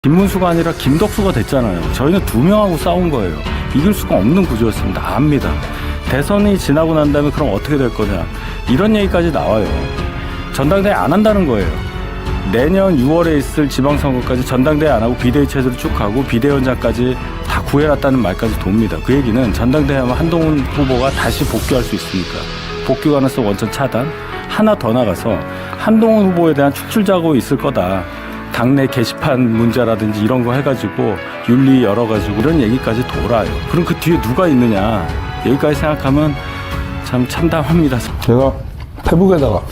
김문수가 아니라 김덕수가 됐잖아요. 저희는 두 명하고 싸운 거예요. 이길 수가 없는 구조였습니다. 압니다. 대선이 지나고 난 다음에 그럼 어떻게 될 거냐. 이런 얘기까지 나와요. 전당대회 안 한다는 거예요. 내년 6월에 있을 지방선거까지 전당대회 안 하고 비대위 체제로 쭉 가고 비대위원장까지 다 구해놨다는 말까지 돕니다. 그 얘기는 전당대회 하면 한동훈 후보가 다시 복귀할 수 있으니까. 복귀 가능성 원천 차단. 하나 더 나가서 한동훈 후보에 대한 축출 작업이 있을 거다. 당내 게시판 문제라든지 이런 거 해가지고 윤리 열어가지고 이런 얘기까지 돌아요. 그럼 그 뒤에 누가 있느냐. 여기까지 생각하면 참 참담합니다. 제가 페북에다가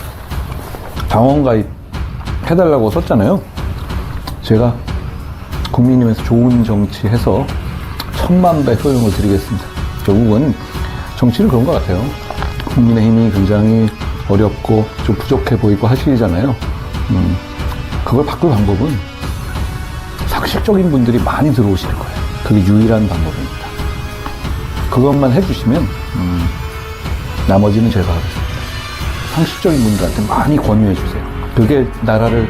당원 가입 해달라고 썼잖아요. 제가 국민님에서 좋은 정치 해서 1000만 배 소용을 드리겠습니다. 결국은 정치는 그런 것 같아요. 국민의힘이 굉장히 어렵고 좀 부족해 보이고 하시잖아요. 그걸 바꿀 방법은 상식적인 분들이 많이 들어오실 거예요. 그게 유일한 방법입니다. 그것만 해주시면 나머지는 제가 하겠습니다. 상식적인 분들한테 많이 권유해 주세요. 그게 나라를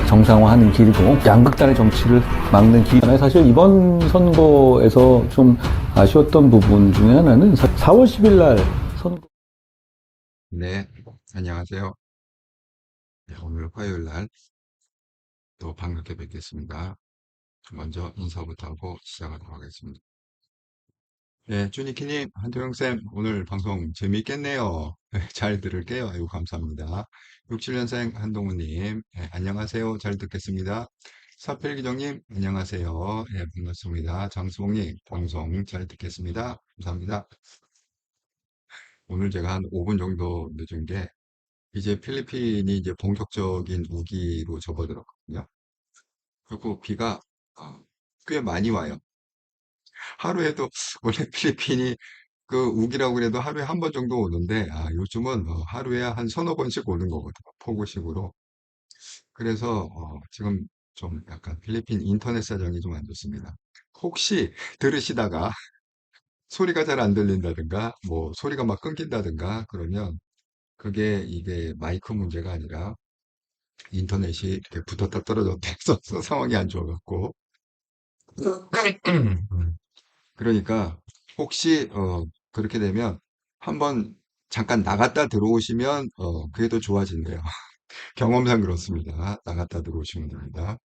정상화하는 길이고 양극단의 정치를 막는 길이잖아요. 사실 이번 선거에서 좀 아쉬웠던 부분 중에 하나는 4월 10일 날 선거. 네, 안녕하세요. 네, 오늘 화요일 날 또 반갑게 뵙겠습니다. 먼저 인사부터 하고 시작하도록 하겠습니다. 네, 주니키님, 한도영쌤, 오늘 방송 재미있겠네요. 네, 잘 들을게요. 아이고, 감사합니다. 67년생 한동훈님, 네, 안녕하세요. 잘 듣겠습니다. 사필기정님, 안녕하세요. 네, 반갑습니다. 장수봉님, 방송 잘 듣겠습니다. 감사합니다. 오늘 제가 한 5분 정도 늦은 게 이제 필리핀이 이제 본격적인 우기로 접어들었거든요. 그리고 비가 어, 꽤 많이 와요. 하루에도 원래 필리핀이 그 우기라고 그래도 하루에 한 번 정도 오는데 요즘은 하루에 한 서너 번씩 오는 거거든요. 폭우식으로. 그래서 지금 좀 약간 필리핀 인터넷 사정이 좀 안 좋습니다. 혹시 들으시다가 소리가 잘 안 들린다든가 뭐 소리가 막 끊긴다든가 그러면 그게 이게 마이크 문제가 아니라 인터넷이 이렇게 붙었다 떨어졌다 해서 상황이 안 좋아갖고 그러니까 혹시 그렇게 되면 한번 잠깐 나갔다 들어오시면 그게 더 좋아진대요. 경험상 그렇습니다. 나갔다 들어오시면 됩니다.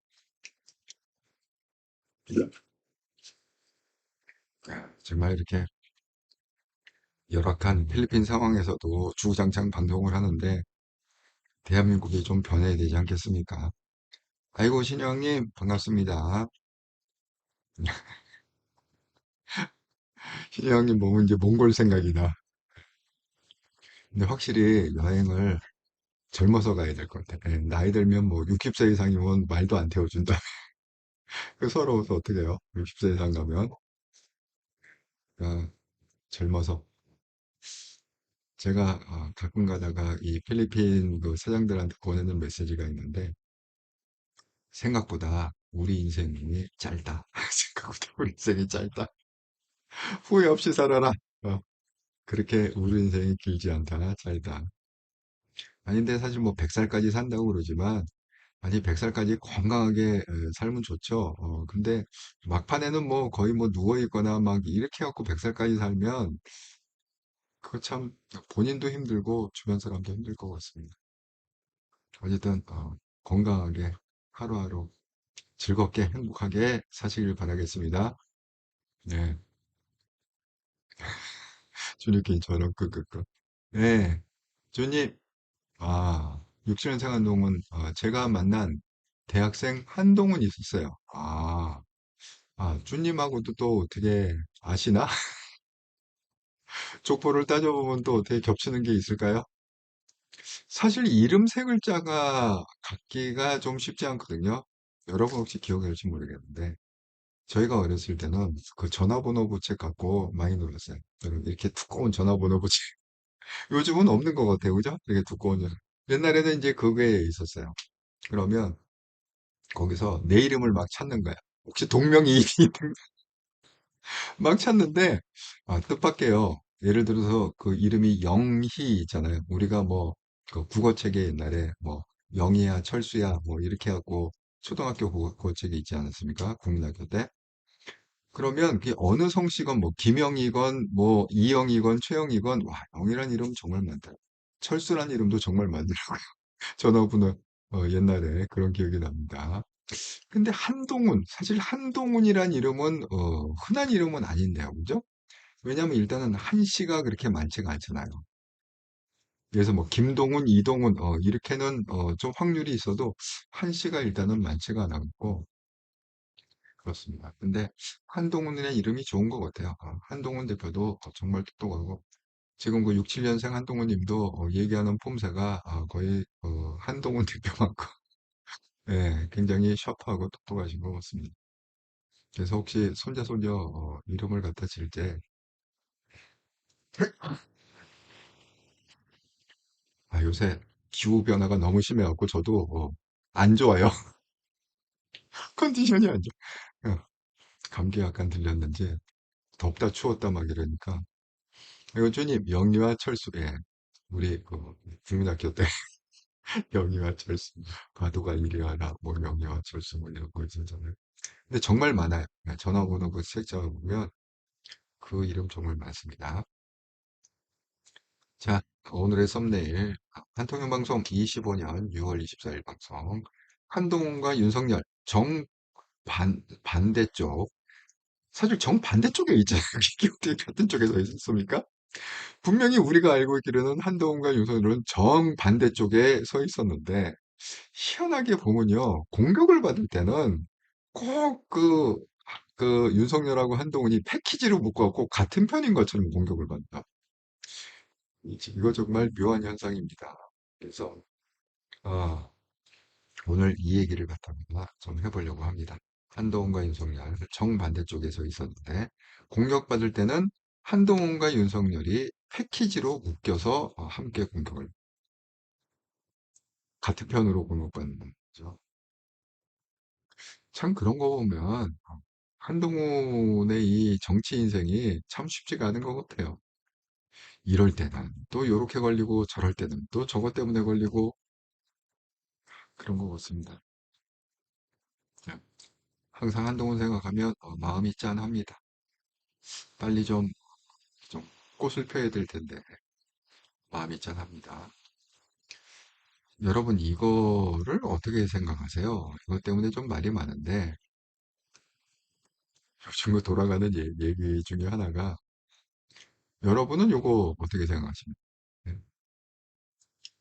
정말 이렇게 열악한 필리핀 상황에서도 주구장창 방송을 하는데 대한민국이 좀 변해야 되지 않겠습니까? 아이고 신영님 반갑습니다. 신영님 몸은 이제 몽골 생각이 나. 근데 확실히 여행을 젊어서 가야 될 것 같아. 예, 나이 들면 뭐 60세 이상이면 말도 안 태워준다. 그 서러워서 어떻게 해요? 60세 이상 가면. 젊어서. 제가 가끔 가다가 이 필리핀 그 사장들한테 보내는 메시지가 있는데 생각보다 우리 인생이 짧다. 생각보다 우리 인생이 짧다. 후회 없이 살아라. 어, 그렇게 우리 인생이 길지 않다. 짧다. 아닌데 사실 뭐 100살까지 산다고 그러지만 아니 100살까지 건강하게 살면 좋죠. 근데 막판에는 뭐 거의 뭐 누워 있거나 막 이렇게 해갖고 100살까지 살면 그거 참 본인도 힘들고 주변 사람도 힘들 것 같습니다. 어쨌든 건강하게 하루하루 즐겁게 행복하게 사시길 바라겠습니다. 네, 주님께처럼 끄끄끄. 네, 주님. 6년생 한동훈 제가 만난 대학생 한동훈 있었어요. 주님하고도 또 어떻게 아시나? 족보를 따져보면 또 어떻게 겹치는 게 있을까요? 사실 이름 세 글자가 같기가 좀 쉽지 않거든요. 여러분 혹시 기억할지 모르겠는데 저희가 어렸을 때는 그 전화번호 책 갖고 많이 놀았어요. 여러분 이렇게 두꺼운 전화번호 책 요즘은 없는 것 같아요, 그죠? 이렇게 두꺼운 옛날에는 이제 그게 있었어요. 그러면 거기서 내 이름을 막 찾는 거야. 혹시 동명이인이 막 찾는데 뜻밖에요. 예를 들어서 그 이름이 영희 있잖아요. 우리가 뭐 그 국어책에 옛날에 뭐 영희야, 철수야 뭐 이렇게 하고 초등학교 그책이 있지 않았습니까? 국민학교 때. 그러면 그 어느 성씨건 뭐 김영이건 뭐 이영이건 최영이건 와 영이란 이름 정말 많다. 철수란 이름도 정말 많더라고요. 전화번호 옛날에 그런 기억이 납니다. 근데 한동훈 사실 한동훈이란 이름은 흔한 이름은 아닌데요, 그죠? 왜냐하면 일단은 한씨가 그렇게 많지가 않잖아요. 그래서 뭐 김동훈, 이동훈 이렇게는 좀 확률이 있어도 한씨가 일단은 많지가 않았고 그렇습니다. 근데 한동훈이라는 이름이 좋은 것 같아요. 한동훈 대표도 정말 똑똑하고 지금 그 6, 7년생 한동훈 님도 얘기하는 폼새가 거의 한동훈 대표만큼 예, 굉장히 샤프하고 똑똑하신 것 같습니다. 그래서 혹시 손자, 손녀 이름을 갖다 질 때 요새 기후 변화가 너무 심해갖고 저도 안 좋아요. 컨디션이 안 좋아. 감기 약간 들렸는지 덥다 추웠다 막 이러니까 요준님 영유아 철수 예 우리 국민학교 때 영유아 철수 과도가 이리하라 뭐 영유아 철수 뭐 이런 거 있었잖아요. 근데 정말 많아요. 전화번호 그 책자 보면 그 이름 정말 많습니다. 자, 오늘의 썸네일 한통연 방송 25년 6월 24일 방송 한동훈과 윤석열 반대쪽 사실 정반대쪽에 있잖아요. 이게 어떻게 같은 쪽에 서 있었습니까? 분명히 우리가 알고 있기로는 한동훈과 윤석열은 정반대쪽에 서 있었는데 희한하게 보면요. 공격을 받을 때는 꼭 윤석열하고 한동훈이 패키지로 묶어갖고 같은 편인 것처럼 공격을 받는다. 이거 정말 묘한 현상입니다. 그래서 아, 오늘 이 얘기를 갖다가 좀 해보려고 합니다. 한동훈과 윤석열 정반대쪽에 서 있었는데 공격받을 때는 한동훈과 윤석열이 패키지로 묶여서 함께 공격을 같은 편으로 공격받는 거죠. 참 그런 거 보면 한동훈의 이 정치 인생이 참 쉽지가 않은 것 같아요. 이럴 때는 또 요렇게 걸리고 저럴 때는 또 저것 때문에 걸리고 그런 것 같습니다. 항상 한동훈 생각하면 마음이 짠합니다. 빨리 좀 꽃을 펴야 될 텐데 마음이 짠합니다. 여러분 이거를 어떻게 생각하세요? 이것 때문에 좀 말이 많은데 요즘 그 돌아가는 얘기 중에 하나가 여러분은 요거 어떻게 생각하십니까? 네.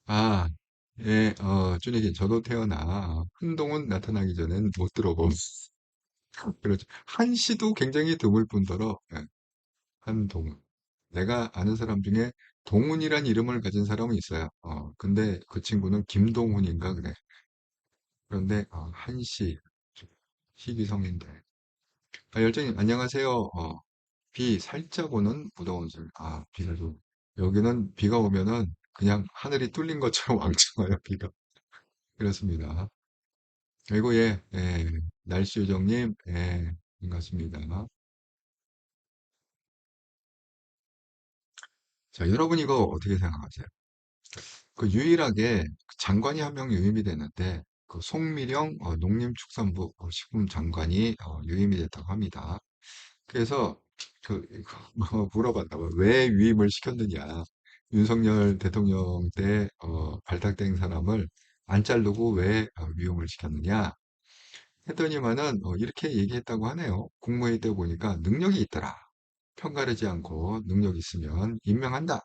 아, 예, 준익이 저도 태어나 한동훈 나타나기 전엔 못 들어본 그렇죠. 한씨도 굉장히 드물 뿐더러 한동훈. 내가 아는 사람 중에 동훈이란 이름을 가진 사람은 있어요. 근데 그 친구는 김동훈인가 그래. 그런데 한씨 희귀성인데. 열정님 안녕하세요. 비 살짝 오는 무더운 술. 비가 좀 여기는 비가 오면은 그냥 하늘이 뚫린 것처럼 왕창 와요, 비가. 그렇습니다. 그리고 날씨 요정님, 반갑습니다. 자, 여러분 이거 어떻게 생각하세요? 그 유일하게 장관이 한 명 유임이 됐는데 그 송미령 농림축산부 식품장관이 유임이 됐다고 합니다. 그래서 이거 뭐 물어봤나 봐요. 왜 유임을 시켰느냐? 윤석열 대통령 때 발탁된 사람을 안 자르고 왜 유임을 시켰느냐? 했더니만은 이렇게 얘기했다고 하네요. 국무회의 때 보니까 능력이 있더라. 편가르지 않고 능력 있으면 임명한다.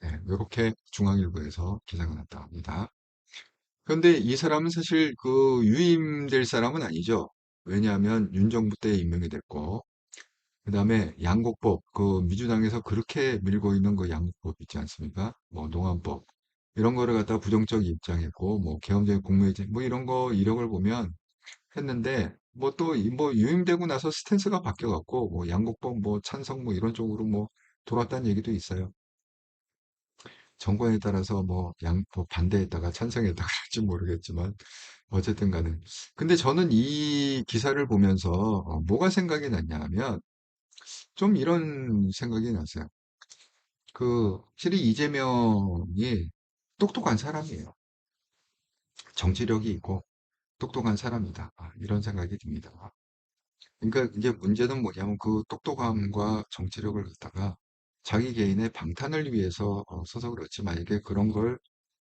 네, 이렇게 중앙일보에서 기사가 났다 합니다. 그런데 이 사람은 사실 그 유임될 사람은 아니죠. 왜냐하면 윤 정부 때 임명이 됐고, 그 다음에 양곡법, 그 민주당에서 그렇게 밀고 있는 그 양곡법 있지 않습니까? 뭐 농안법 이런 거를 갖다 부정적 입장했고, 뭐 계엄적인 국무회의 뭐 이런 거 이력을 보면 했는데 뭐 또 뭐 유임되고 나서 스탠스가 바뀌어갖고 뭐 양곡법 뭐 찬성 뭐 이런 쪽으로 뭐 돌았다는 얘기도 있어요. 정권에 따라서 뭐 반대했다가 찬성했다가 할지 모르겠지만 어쨌든 간에 근데 저는 이 기사를 보면서 뭐가 생각이 났냐 하면 좀 이런 생각이 났어요. 확실히 이재명이 똑똑한 사람이에요. 정치력이 있고 똑똑한 사람이다. 이런 생각이 듭니다. 그러니까 이게 문제는 뭐냐면 그 똑똑함과 정치력을 갖다가 자기 개인의 방탄을 위해서 써서 그렇지, 만약에 그런 걸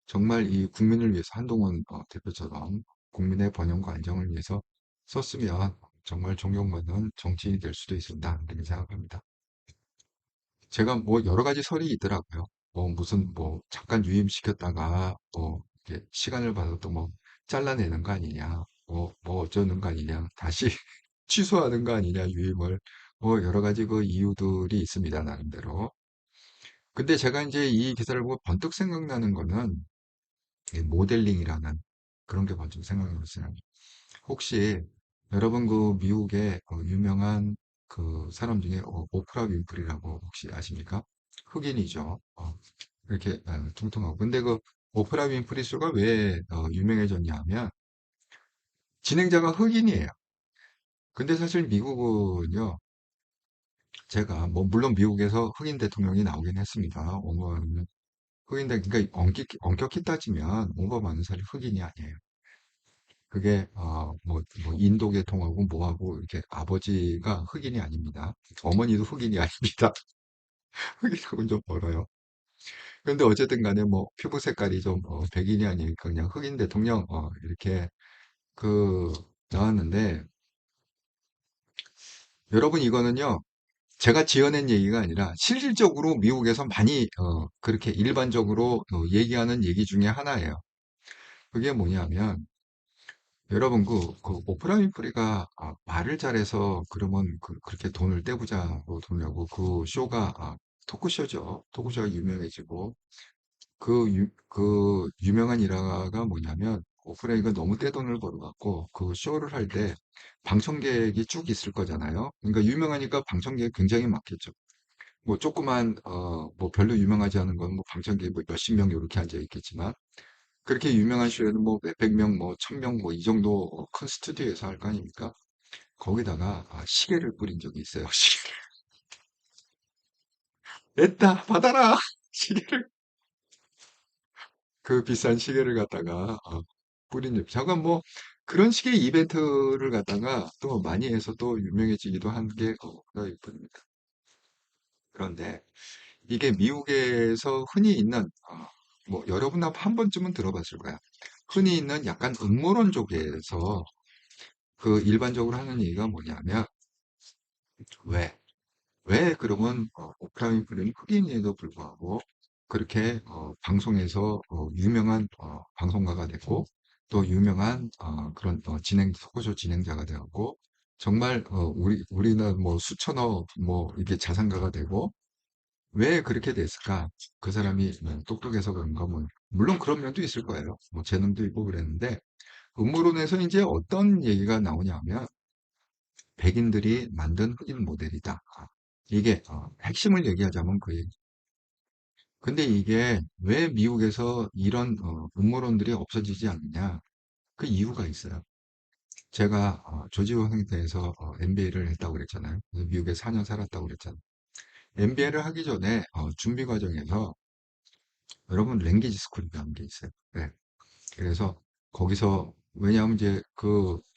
정말 이 국민을 위해서 한동훈 대표처럼 국민의 번영과 안정을 위해서 썼으면 정말 존경받는 정치인이 될 수도 있었다, 이렇게 생각합니다. 제가 뭐 여러 가지 설이 있더라고요. 뭐 무슨 뭐 잠깐 유임시켰다가 뭐 이렇게 시간을 받아 또 뭐 잘라내는 거 아니냐, 뭐 어쩌는 거 아니냐, 다시 취소하는 거 아니냐, 유임을. 뭐 여러 가지 그 이유들이 있습니다, 나름대로. 근데 제가 이제 이 기사를 보고 번뜩 생각나는 거는 이 모델링이라는 그런 게 번뜩 생각났어요. 혹시 여러분 그 미국의 유명한 그 사람 중에 오프라 윈프리라고 혹시 아십니까? 흑인이죠. 이렇게 퉁퉁하고. 근데 그 오프라 윈프리 쇼가 왜 유명해졌냐 하면 진행자가 흑인이에요. 근데 사실 미국은요, 제가 뭐 물론 미국에서 흑인 대통령이 나오긴 했습니다. 오바마는 그러니까 엄격히 따지면 오바마는 사실 흑인이 아니에요. 그게 뭐 인도 계통하고 뭐하고 이렇게 아버지가 흑인이 아닙니다. 어머니도 흑인이 아닙니다. 흑인하고는 좀 멀어요. 그런데 어쨌든 간에 뭐 피부 색깔이 좀 백인이 아니니까 그냥 흑인 대통령 이렇게 그 나왔는데, 여러분 이거는요, 제가 지어낸 얘기가 아니라 실질적으로 미국에서 많이 그렇게 일반적으로 얘기하는 얘기 중에 하나예요. 그게 뭐냐면 여러분 그 오프라 윈프리가 말을 잘해서 그러면 그렇게 돈을 떼부자로 돈을 내고 그 쇼가 토크쇼죠. 토크쇼가 유명해지고 그 유명한 일화가 뭐냐면 오프라가 너무 떼돈을 벌어갖고 그 쇼를 할 때 방청객이 쭉 있을 거잖아요. 그러니까 유명하니까 방청객이 굉장히 많겠죠. 뭐 조그만 뭐 별로 유명하지 않은 건 뭐 방청객이 뭐 몇십 명 이렇게 앉아 있겠지만 그렇게 유명한 쇼에는 뭐 몇백 명, 뭐 천 명, 뭐 이 정도 큰 스튜디오에서 할 거 아닙니까? 거기다가 시계를 뿌린 적이 있어요. 시계를. 냈다, 받아라! 시계를, 그 비싼 시계를 갖다가 뿌린 적. 잠깐 뭐 그런 식의 이벤트를 갖다가 또 많이 해서 또 유명해지기도 한 게 뿐입니다. 그런데 이게 미국에서 흔히 있는 뭐 여러분 한 번쯤은 들어봤을 거야. 흔히 있는 약간 음모론 쪽에서 그 일반적으로 하는 얘기가 뭐냐면 왜? 왜 그러면 오프라 윈프리는 흑인에도 불구하고 그렇게 방송에서 유명한 방송가가 됐고 또 유명한 그런 토크쇼 진행자가 되었고 정말 우리나라 뭐 수천억 뭐 이게 자산가가 되고 왜 그렇게 됐을까? 그 사람이 똑똑해서 그런가 뭐 물론 그런 면도 있을 거예요. 뭐 재능도 있고 그랬는데 음모론에서 이제 어떤 얘기가 나오냐면 백인들이 만든 흑인 모델이다. 이게 핵심을 얘기하자면 그 얘기. 근데 이게 왜 미국에서 이런 음모론들이 없어지지 않느냐? 그 이유가 있어요. 제가 조지 워싱턴에서 MBA를 했다고 그랬잖아요. 그래서 미국에 4년 살았다고 그랬잖아요. MBA를 하기 전에 준비 과정에서 여러분 랭귀지 스쿨이라는 게 있어요. 네. 그래서 거기서 왜냐하면 이제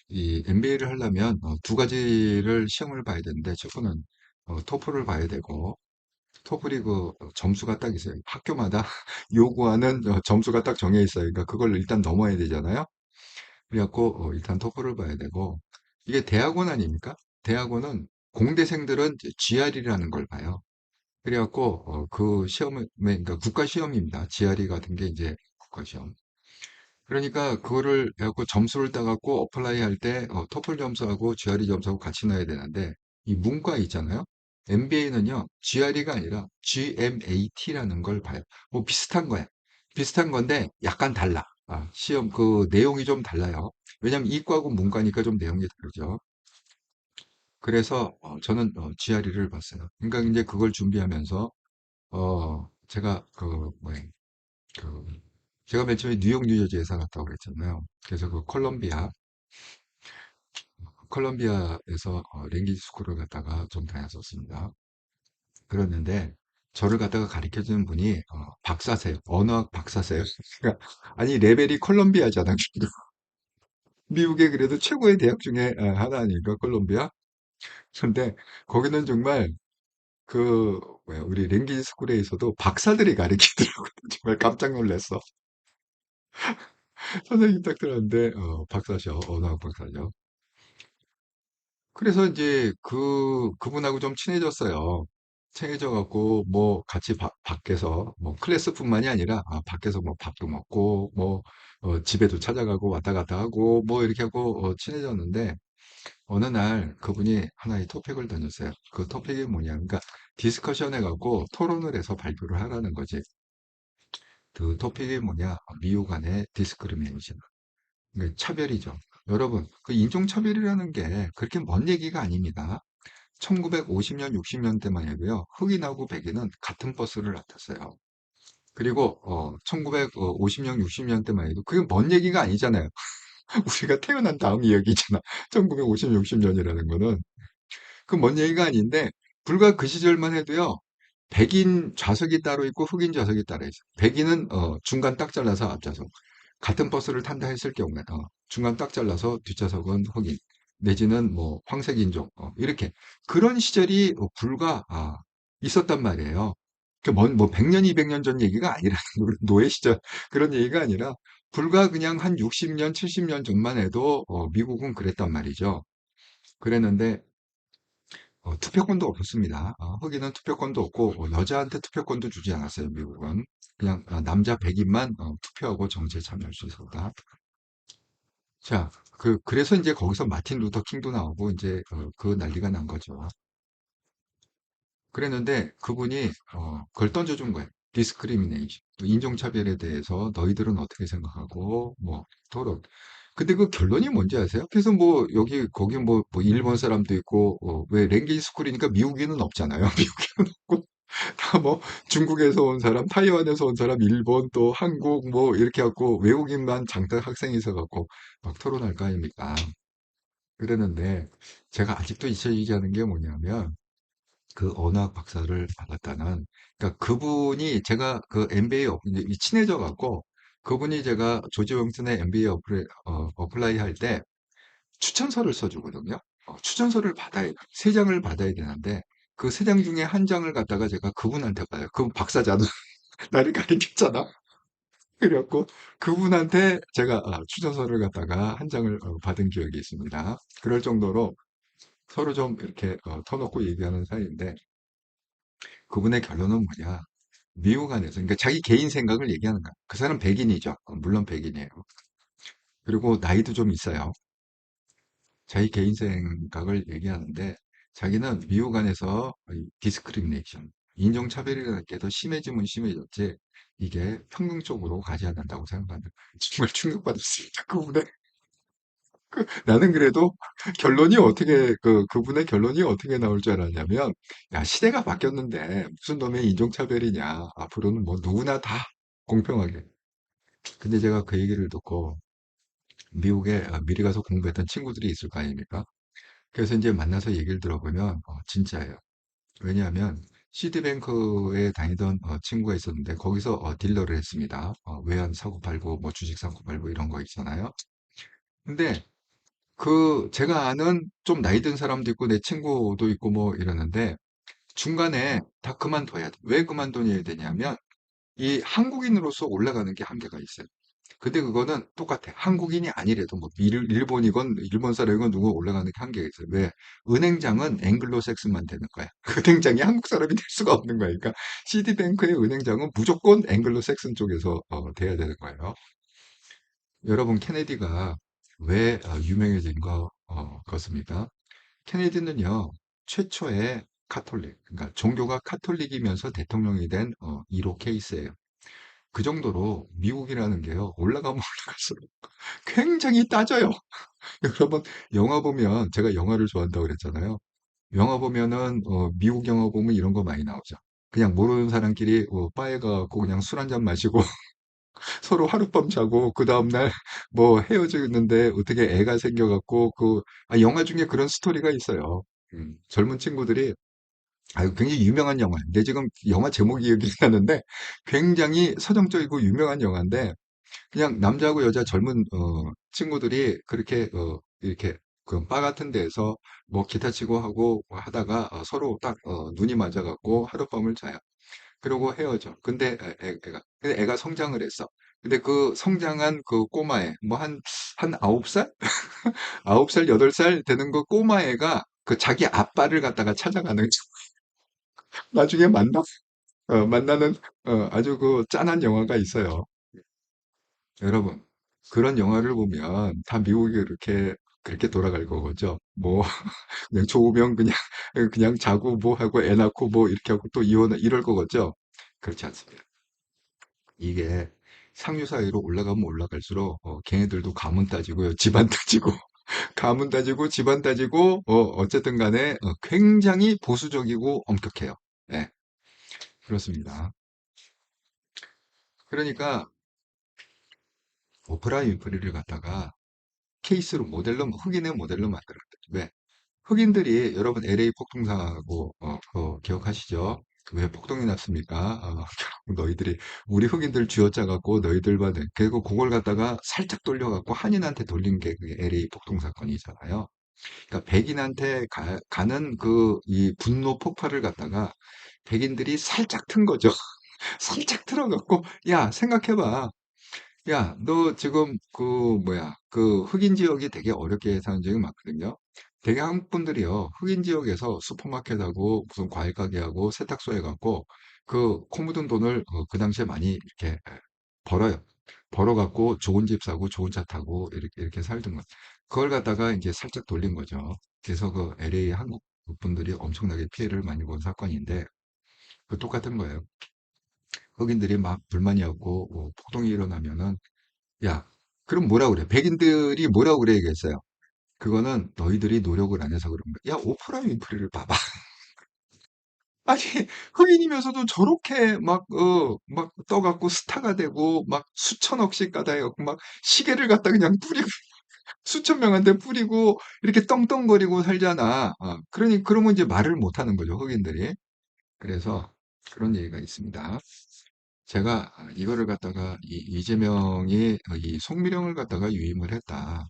이 MBA를 하려면 두 가지를 시험을 봐야 되는데 첫째는 토플을 봐야 되고 토플이 그 점수가 딱 있어요. 학교마다 요구하는 점수가 딱 정해 있어요. 그러니까 그걸 일단 넘어야 되잖아요. 그래갖고 일단 토플을 봐야 되고 이게 대학원 아닙니까? 대학원은 공대생들은 이제 GRE라는 걸 봐요. 그래갖고 그 시험을 그러니까 국가 시험입니다. GRE 같은 게 이제 국가 시험. 그러니까 그거를 해갖고 점수를 따갖고 어플라이 할 때 토플 점수하고 GRE 점수하고 같이 넣어야 되는데 이 문과 있잖아요. MBA는요, GRE가 아니라 GMAT라는 걸 봐요. 뭐 비슷한 거야. 비슷한 건데 약간 달라. 시험 그 내용이 좀 달라요. 왜냐면 이과고 문과니까 좀 내용이 다르죠. 그래서 저는 GRE를 봤어요. 그러니까 이제 그걸 준비하면서 제가 그 제가 맨 처음에 뉴욕, 뉴저지에 살았다고 그랬잖아요. 그래서 그 콜럼비아에서 랭귀지 스쿨을 갔다가 좀 다녔었습니다. 그랬는데 저를 갖다가 가르쳐 주는 분이 박사세요. 언어학 박사세요. 그러니까 아니 레벨이 콜럼비아잖아요. 미국의 그래도 최고의 대학 중에 하나 아닙니까? 콜롬비아? 근데 거기는 정말 그 뭐야 우리 랭귀지 스쿨에서도 박사들이 가르치더라고요. 정말 깜짝 놀랐어. 선생님 딱 들었는데 박사셔. 언어학 박사죠. 그래서 이제 그분하고 좀 친해졌어요. 친해져 갖고 뭐 같이 밖에서 뭐 클래스뿐만이 아니라 밖에서 뭐 밥도 먹고 뭐 집에도 찾아가고 왔다 갔다 하고 뭐 이렇게 하고 친해졌는데 어느 날 그분이 하나의 토픽을 던졌어요. 그 토픽이 뭐냐? 그러니까 디스커션 해갖고 토론을 해서 발표를 하라는 거지. 그 토픽이 뭐냐? 미국 안의 디스크리미네이션. 그러니까 차별이죠. 여러분, 그 인종차별이라는 게 그렇게 먼 얘기가 아닙니다. 1950년, 60년대만 해도요, 흑인하고 백인은 같은 버스를 탔어요. 그리고 1950년, 60년대만 해도 그게 먼 얘기가 아니잖아요. 우리가 태어난 다음 이야기잖아. 1950, 60년이라는 거는. 그 먼 얘기가 아닌데, 불과 그 시절만 해도요, 백인 좌석이 따로 있고 흑인 좌석이 따로 있어요. 백인은 중간 딱 잘라서 앞좌석. 같은 버스를 탄다 했을 경우에 중간 딱 잘라서 뒷좌석은 흑인 내지는 뭐 황색인종 이렇게 그런 시절이 불과 있었단 말이에요. 뭐 100년, 200년 전 얘기가 아니라는 거예요. 노예 시절 그런 얘기가 아니라 불과 그냥 한 60년, 70년 전만 해도 미국은 그랬단 말이죠. 그랬는데 투표권도 없었습니다. 흑인은 투표권도 없고 여자한테 투표권도 주지 않았어요. 미국은 그냥 남자 백인만 투표하고 정치에 참여할 수 있었다. 자, 그래서 이제 거기서 마틴 루터 킹도 나오고 이제 그 난리가 난 거죠. 그랬는데 그분이 그걸 던져준 거예요. 디스크리미네이션. 인종차별에 대해서 너희들은 어떻게 생각하고 뭐 토론. 근데 그 결론이 뭔지 아세요? 그래서 뭐 여기 거기 뭐 일본 사람도 있고 왜 랭귀지 스쿨이니까 미국인은 없잖아요. 미국인은 없고 다 뭐 중국에서 온 사람, 타이완에서 온 사람, 일본 또 한국 뭐 이렇게 갖고 외국인만 장딱 학생이 있어 갖고 막 토론할 거 아닙니까? 그랬는데 제가 아직도 잊혀지지 않은 게 뭐냐면 그 언어학 박사를 받았다는 그러니까 그분이 제가 그 MBA 이제 친해져 갖고 그분이 제가 조지 웸슨의 MBA 어플라이 할 때 추천서를 써주거든요. 추천서를 받아야 세 장을 받아야 되는데 그 세 장 중에 한 장을 갖다가 제가 그분한테 가요. 그 박사자도 나를 가르쳤잖아. 그래갖고 그분한테 제가 추천서를 갖다가 한 장을 받은 기억이 있습니다. 그럴 정도로 서로 좀 이렇게 터놓고 얘기하는 사이인데 그분의 결론은 뭐냐? 미국 안에서 그러니까 자기 개인 생각을 얘기하는 거야. 그 사람 백인이죠. 물론 백인이에요. 그리고 나이도 좀 있어요. 자기 개인 생각을 얘기하는데 자기는 미국 안에서 디스크리미네이션, 인종차별이라는 게 더 심해지면 심해졌지 이게 평균적으로 가지 않는다고 생각한다. 정말 충격받았습니다. 그분의 나는 그래도 결론이 어떻게 그분의 결론이 어떻게 나올 줄 알았냐면 야 시대가 바뀌었는데 무슨 놈의 인종차별이냐 앞으로는 뭐 누구나 다 공평하게 근데 제가 그 얘기를 듣고 미국에 미리 가서 공부했던 친구들이 있을 거 아닙니까? 그래서 이제 만나서 얘기를 들어보면 진짜예요. 왜냐하면 시티뱅크에 다니던 친구가 있었는데 거기서 딜러를 했습니다. 외환 사고 팔고 뭐 주식 사고 팔고 이런 거 있잖아요. 근데 제가 아는 좀 나이 든 사람도 있고 내 친구도 있고 뭐 이러는데 중간에 다 그만둬야 돼. 왜 그만둬야 되냐면 이 한국인으로서 올라가는 게 한계가 있어요. 근데 그거는 똑같아. 한국인이 아니래도 뭐 일본이건 일본 사람이건 누구 올라가는 게 한계가 있어요. 왜? 은행장은 앵글로색슨만 되는 거야. 은행장이 한국 사람이 될 수가 없는 거야. 그러니까 시티뱅크의 은행장은 무조건 앵글로색슨 쪽에서 돼야 되는 거예요. 여러분 케네디가 왜 유명해진 거 같습니까? 케네디는요 최초의 카톨릭, 그러니까 종교가 카톨릭이면서 대통령이 된 1호 케이스예요. 그 정도로 미국이라는 게요 올라가면 올라갈수록 굉장히 따져요. 여러분 영화 보면 제가 영화를 좋아한다고 그랬잖아요. 영화 보면은 미국 영화 보면 이런 거 많이 나오죠. 그냥 모르는 사람끼리 바에 가고 그냥 술 한잔 마시고 서로 하룻밤 자고 그 다음날 뭐 헤어지는데 어떻게 애가 생겨갖고 영화 중에 그런 스토리가 있어요. 젊은 친구들이 굉장히 유명한 영화인데 지금 영화 제목이 기억이 나는데 굉장히 서정적이고 유명한 영화인데 그냥 남자하고 여자 젊은 친구들이 그렇게 이렇게 그 바 같은 데에서 뭐 기타 치고 하고 하다가 서로 딱 눈이 맞아갖고 하룻밤을 자요. 그러고 헤어져. 근데 애가 성장을 했어. 근데 그 성장한 그 꼬마애, 뭐 한 9살? 9살, 8살 되는 그 꼬마애가 그 자기 아빠를 갖다가 찾아가는, 나중에 만나는, 아주 그 짠한 영화가 있어요. 여러분, 그런 영화를 보면 다 미국이 그렇게 돌아갈 거죠. 뭐, 그냥 좋으면 그냥 자고 뭐 하고 애 낳고 뭐 이렇게 하고 또 이혼을 이럴 거겠죠. 그렇지 않습니다. 이게 상류 사회로 올라가면 올라갈수록 걔네들도 가문 따지고요, 집안 따지고, 가문 따지고, 집안 따지고, 어쨌든 간에 굉장히 보수적이고 엄격해요. 네, 그렇습니다. 그러니까 오프라 윈프리를 갖다가 케이스로 모델로 흑인의 모델로 만들었대. 왜? 흑인들이 여러분 LA 폭동사고 그거 기억하시죠? 왜 폭동이 났습니까? 결국 너희들이 우리 흑인들 쥐어짜갖고 너희들만 그리고 그걸 갖다가 살짝 돌려갖고 한인한테 돌린 게 그게 LA 폭동 사건이잖아요. 그러니까 백인한테 가는 그 이 분노 폭발을 갖다가 백인들이 살짝 튼 거죠. 살짝 틀어갖고 야 생각해봐. 야, 너 지금 그 흑인 지역이 되게 어렵게 사는 지역이 많거든요. 되게 한국 분들이요, 흑인 지역에서 슈퍼마켓하고 무슨 과일 가게하고 세탁소 해갖고 그 코 묻은 돈을 그 당시에 많이 이렇게 벌어요. 벌어갖고 좋은 집 사고 좋은 차 타고 이렇게 살던 거. 그걸 갖다가 이제 살짝 돌린 거죠. 그래서 그 LA 한국 분들이 엄청나게 피해를 많이 본 사건인데 그 똑같은 거예요. 흑인들이 막 불만이었고 폭동이 일어나면은 야, 그럼 뭐라 그래? 백인들이 뭐라고 그래야겠어요? 그거는 너희들이 노력을 안 해서 그런 거야. 야, 오프라 윈프리를 봐봐. 아니, 흑인이면서도 저렇게 막 떠갖고 스타가 되고, 막 수천억씩 가다해갖고, 막 시계를 갖다 그냥 뿌리고, 수천 명한테 뿌리고, 이렇게 떵떵거리고 살잖아. 그러면 이제 말을 못 하는 거죠, 흑인들이. 그래서 그런 얘기가 있습니다. 제가 이거를 갖다가 이재명이 이 송미령을 갖다가 유임을 했다.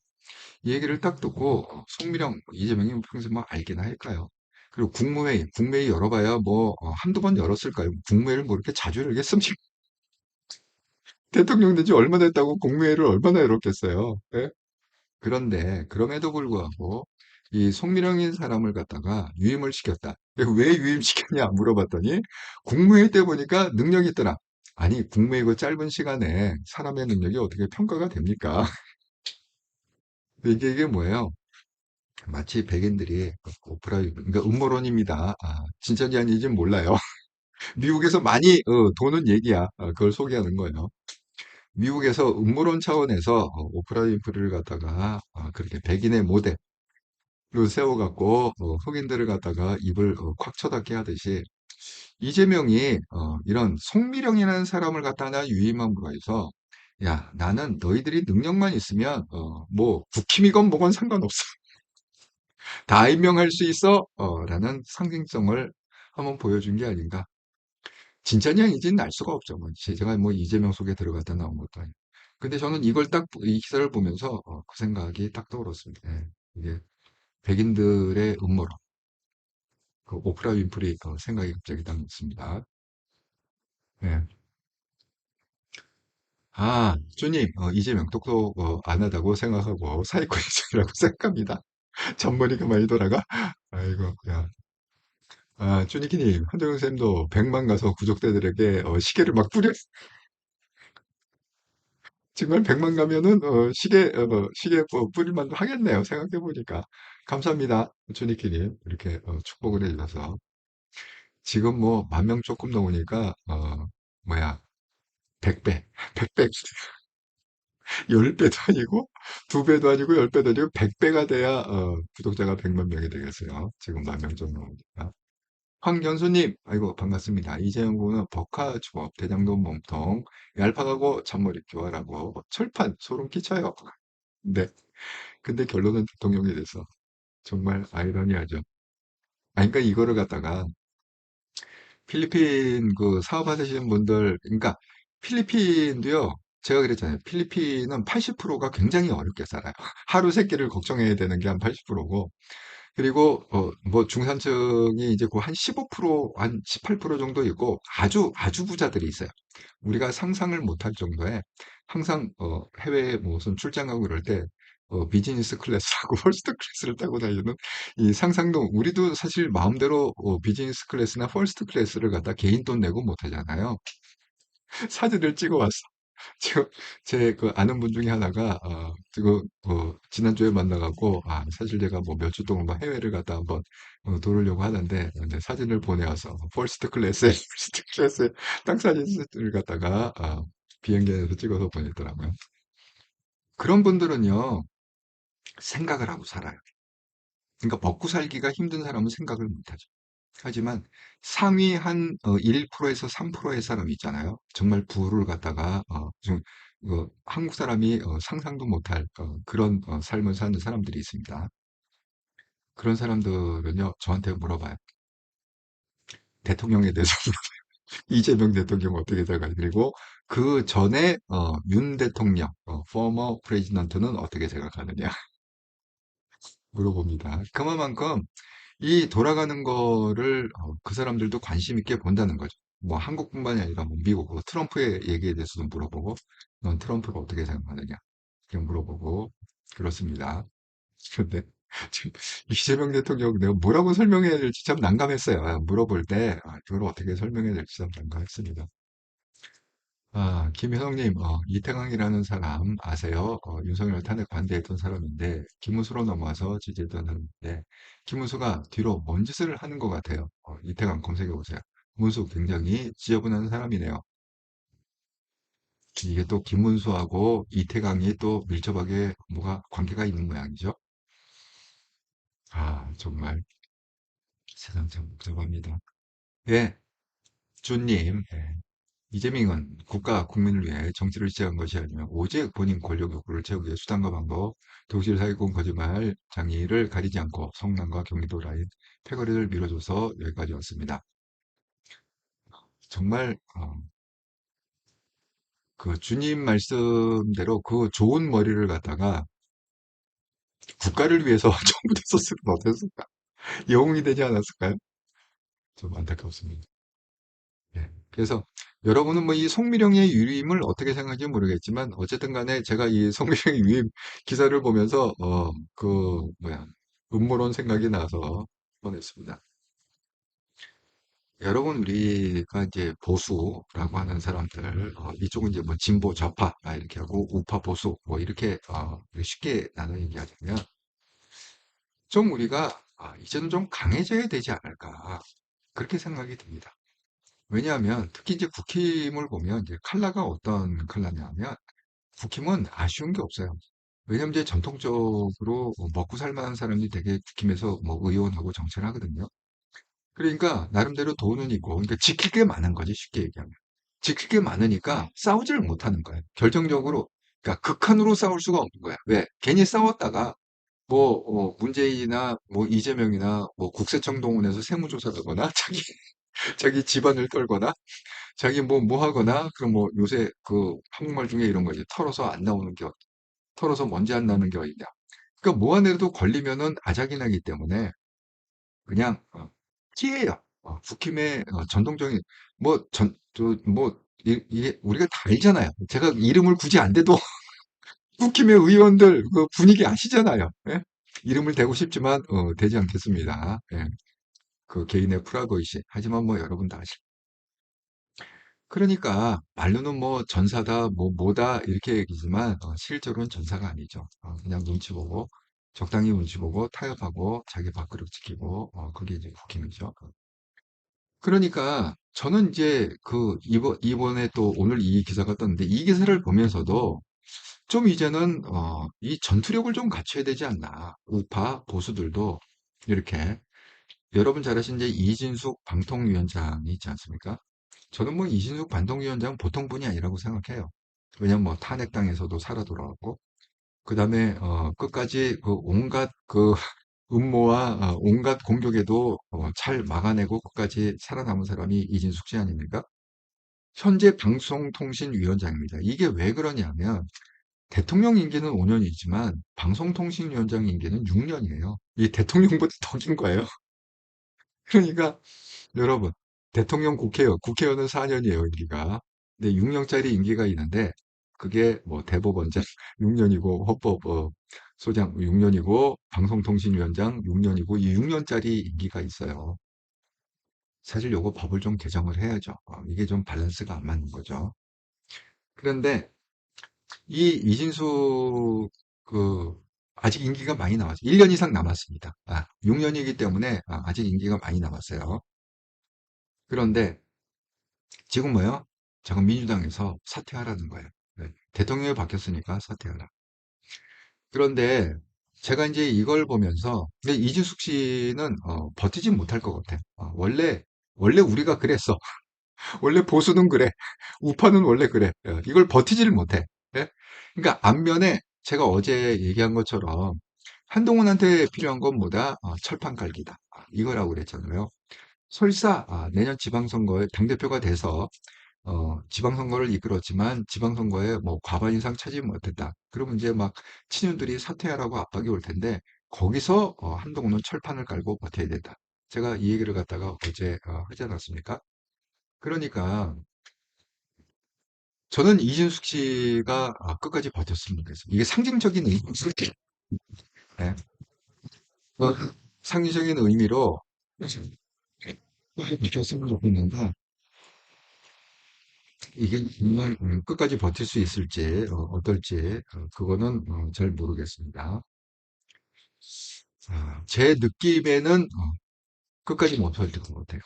이 얘기를 딱 듣고 송미령, 이재명이 평소에 뭐 알기나 할까요? 그리고 국무회의 열어봐야 뭐 한두 번 열었을까요? 국무회의를 뭐 이렇게 자주 열겠습니까? 대통령 된지 얼마 됐다고 국무회의를 얼마나 열었겠어요? 예? 그런데 그럼에도 불구하고 이 송미령인 사람을 갖다가 유임을 시켰다. 왜 유임시켰냐 물어봤더니 국무회의 때 보니까 능력이 있더라. 아니, 국무회의 그 짧은 시간에 사람의 능력이 어떻게 평가가 됩니까? 이게 뭐예요? 마치 백인들이 그러니까 음모론입니다. 진짜인지 아닌지는 몰라요. 미국에서 많이 도는 얘기야. 그걸 소개하는 거예요. 미국에서 음모론 차원에서 오프라 윈프리를 갖다가 그렇게 백인의 모델로 세워갖고 흑인들을 갖다가 입을 콱 쳐닫게 하듯이 이재명이 이런 송미령이라는 사람을 갖다가 유임함으로 해서 야, 나는 너희들이 능력만 있으면 뭐 국힘이건 뭐건 상관없어. 다 임명할 수 있어? 라는 상징성을 한번 보여준 게 아닌가. 진짜인지 아닌지는 알 수가 없죠. 뭐, 제가 뭐 이재명 속에 들어갔다 나온 것도 아니고. 근데 저는 이걸 이 기사를 보면서 그 생각이 딱 떠올랐습니다. 예, 이게 백인들의 음모론, 그 오프라 윈프리 생각이 갑자기 딱 났습니다. 예. 주님, 이재명 똑똑 안 하다고 생각하고 사기꾼이라고 생각합니다. 잔머리가 많이 돌아가? 아이고, 야. 쭈니키님, 한정현 쌤도 100만 가서 구족대들에게 시계를 막 정말 100만 가면은 시계 뿌릴 만도 하겠네요. 생각해보니까. 감사합니다. 쭈니키님. 이렇게 축복을 해주셔서. 지금 뭐, 10,000명 조금 넘으니까, 뭐야, 100배, 100배, 10배도 아니고, 2배도 아니고, 10배도 아니고, 100배가 돼야, 구독자가 100만 명이 되겠어요. 지금 10,000명 정도 넘으니까. 황견수님, 아이고, 반갑습니다. 이재용 군은 버카주법, 대장동 몸통, 얄팍하고 잔머리 교활하고, 철판, 소름 끼쳐요. 네. 근데 결론은 대통령이 돼서 정말 아이러니하죠. 그러니까 이거를 갖다가 필리핀 그 사업하시는 분들, 그러니까 필리핀도요, 제가 그랬잖아요. 필리핀은 80%가 굉장히 어렵게 살아요. 하루 세 끼를 걱정해야 되는 게 한 80%고, 그리고 뭐 중산층이 이제 그 한 15%, 한 18% 정도 있고 아주 부자들이 있어요. 우리가 상상을 못할 정도의 항상 해외에 무슨 출장하고 그럴 때 비즈니스 클래스하고 퍼스트 클래스를 타고 다니는 이 상상도 우리도 사실 마음대로 비즈니스 클래스나 퍼스트 클래스를 갖다 개인 돈 내고 못 하잖아요. 사진을 찍어 왔어. 지금 제 그 아는 분 중에 하나가 지금 지난주에 만나갖고 사실 제가 뭐 몇 주 동안 막 해외를 갔다 한번 돌으려고 하는데 이제 사진을 보내와서 퍼스트 클래스에 퍼스트 클래스에 딱 사진을 갖다가 비행기에서 찍어서 보내더라고요. 그런 분들은요 생각을 하고 살아요. 그러니까 먹고 살기가 힘든 사람은 생각을 못하죠. 하지만 상위 한 1%에서 3%의 사람 있잖아요. 정말 부를 갖다가 좀 한국 사람이 상상도 못할 그런 삶을 사는 사람들이 있습니다. 그런 사람들은요, 저한테 물어봐요. 대통령에 대해서 이재명 대통령 어떻게 생각하냐. 그리고 그 전에 윤 대통령, former president는 어떻게 생각하느냐 물어봅니다. 그만큼 이 돌아가는 거를 그 사람들도 관심 있게 본다는 거죠. 뭐 한국뿐만이 아니라 뭐 미국, 트럼프의 얘기에 대해서도 물어보고, 넌 트럼프가 어떻게 생각하느냐 이렇게 물어보고 그렇습니다. 그런데 지금 이재명 대통령 내가 뭐라고 설명해야 될지 참 난감했어요. 물어볼 때 그걸 어떻게 설명해야 될지 참 난감했습니다. 김혜성님, 이태강이라는 사람 아세요? 윤석열 탄핵 반대했던 사람인데, 김문수로 넘어와서 지지했던 사람인데, 김문수가 뒤로 뭔 짓을 하는 것 같아요? 이태강 검색해 보세요. 문수 굉장히 지저분한 사람이네요. 이게 또 김문수하고 이태강이 또 밀접하게 뭐가 관계가 있는 모양이죠? 정말 세상 참 복잡합니다. 예, 주님. 예. 이재명은 국가, 국민을 위해 정치를 시작한 것이 아니며 오직 본인 권력 욕구를 채우기 위해 수단과 방법, 독실 사기꾼 거짓말, 장의를 가리지 않고 성남과 경기도 라인 패거리를 밀어줘서 여기까지 왔습니다. 정말 그 주님 말씀대로 그 좋은 머리를 갖다가 국가를 위해서 전부 다 썼으면 어땠을까? 영웅이 되지 않았을까요? 좀 안타깝습니다. 예. 그래서 여러분은 뭐 이 송미령의 유임을 어떻게 생각하는지 모르겠지만 어쨌든 간에 제가 이 송미령의 유임 기사를 보면서 음모론 생각이 나서 보냈습니다. 여러분 우리가 이제 보수라고 하는 사람들 이쪽은 이제 뭐 진보 좌파 이렇게 하고 우파 보수 뭐 이렇게 쉽게 나눠 얘기하자면 좀 우리가 이제는 좀 강해져야 되지 않을까 그렇게 생각이 듭니다. 왜냐하면 특히 이제 국힘을 보면 이제 컬러가 어떤 컬러냐면 국힘은 아쉬운 게 없어요. 왜냐하면 이제 전통적으로 먹고 살 만한 사람이 되게 국힘에서 뭐 의원하고 정치를 하거든요. 그러니까 나름대로 돈은 있고 그러니까 지킬 게 많은 거지 쉽게 얘기하면. 지킬 게 많으니까 싸우지를 못하는 거예요. 결정적으로 그러니까 극한으로 싸울 수가 없는 거야. 왜? 괜히 싸웠다가 뭐 문재인이나 뭐 이재명이나 뭐 국세청 동원해서 세무조사하거나 자기 집안을 털거나 자기 뭐 하거나, 그럼 뭐 요새 그 한국말 중에 이런 거지. 털어서 안 나오는 게, 털어서 먼지 안 나는 게 어디냐. 그러니까 뭐 하나라도 걸리면은 아작이 나기 때문에 그냥, 피해요. 국힘의 전통적인, 뭐, 이게 우리가 다 알잖아요. 제가 이름을 굳이 안 대도 국힘의 의원들 그 분위기 아시잖아요. 예? 이름을 대고 싶지만, 되지 않겠습니다. 예. 그 개인의 프라이버시. 하지만 뭐 여러분 다 아실 그러니까 말로는 뭐 전사다, 뭐 뭐다 이렇게 얘기지만 실제로는 전사가 아니죠. 그냥 눈치 보고 적당히 눈치 보고 타협하고 자기 밥그릇 지키고 그게 이제 국힘이죠. 그러니까 저는 이제 그 이번에 또 오늘 이 기사가 떴는데 이 기사를 보면서도 좀 이제는 이 전투력을 좀 갖춰야 되지 않나. 우파 보수들도 이렇게 여러분 잘 아시는 이제 이진숙 방통위원장이 있지 않습니까? 저는 뭐 이진숙 방통위원장은 보통 분이 아니라고 생각해요. 왜냐면 뭐 탄핵당에서도 살아 돌아왔고, 그 다음에 끝까지 그 온갖 그 음모와 온갖 공격에도 잘 막아내고 끝까지 살아남은 사람이 이진숙 씨 아닙니까? 현재 방송통신위원장입니다. 이게 왜 그러냐면 대통령 임기는 5년이지만 방송통신위원장 임기는 6년이에요. 이 대통령보다 더 긴 거예요. 그러니까 여러분, 대통령 국회의원은 4년이에요, 임기가. 근데 6년짜리 임기가 있는데, 그게 뭐 대법원장 6년이고, 소장 6년이고, 방송통신위원장 6년이고, 이 6년짜리 임기가 있어요. 사실 요거 법을 좀 개정을 해야죠. 이게 좀 밸런스가 안 맞는 거죠. 그런데 이 이진수 그 아직 임기가 많이 남았어요. 1년 이상 남았습니다. 6년이기 때문에 아직 임기가 많이 남았어요. 그런데 지금 뭐요? 지금 민주당에서 사퇴하라는 거예요. 네. 대통령이 바뀌었으니까 사퇴하라. 그런데 제가 이제 이걸 보면서 근데 이준숙 씨는 버티지 못할 것 같아요. 원래 우리가 그랬어. 원래 보수는 그래. 우파는 원래 그래. 이걸 버티지를 못해. 예? 그러니까 앞면에 제가 어제 얘기한 것처럼 한동훈한테 필요한 건 뭐다? 철판 깔기다. 이거라고 그랬잖아요. 설사 내년 지방선거에 당대표가 돼서 지방선거를 이끌었지만 지방선거에 뭐 과반 이상 차지 못했다. 그러면 이제 막 친윤들이 사퇴하라고 압박이 올 텐데 거기서 한동훈은 철판을 깔고 버텨야 된다. 제가 이 얘기를 갖다가 어제 하지 않았습니까? 그러니까 저는 이준숙 씨가 끝까지 버텼으면 좋겠어요. 이게 상징적인 의미, 네. 어, 상징적인 의미로 버텼으면 좋겠는데 이게 정말 끝까지 버틸 수 있을지 어떨지 그거는 잘 모르겠습니다. 제 느낌에는 끝까지 못 버틸 것 같아요.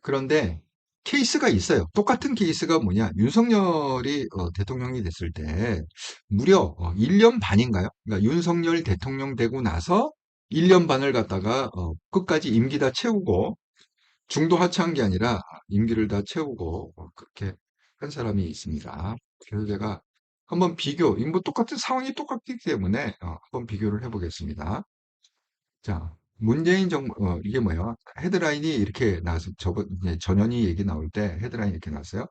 그런데 케이스가 있어요. 똑같은 케이스가 뭐냐? 윤석열이 대통령이 됐을 때 무려 1년 반인가요? 그러니까 윤석열 대통령 되고 나서 1년 반을 갖다가 끝까지 임기 다 채우고 중도 하차한 게 아니라 임기를 다 채우고 그렇게 한 사람이 있습니다. 그래서 제가 한번 뭐 똑같은 상황이 똑같기 때문에 한번 비교를 해보겠습니다. 자, 문재인 정부, 이게 뭐야? 헤드라인이 이렇게 나와서, 이제 전현희 얘기 나올 때 헤드라인이 이렇게 나왔어요.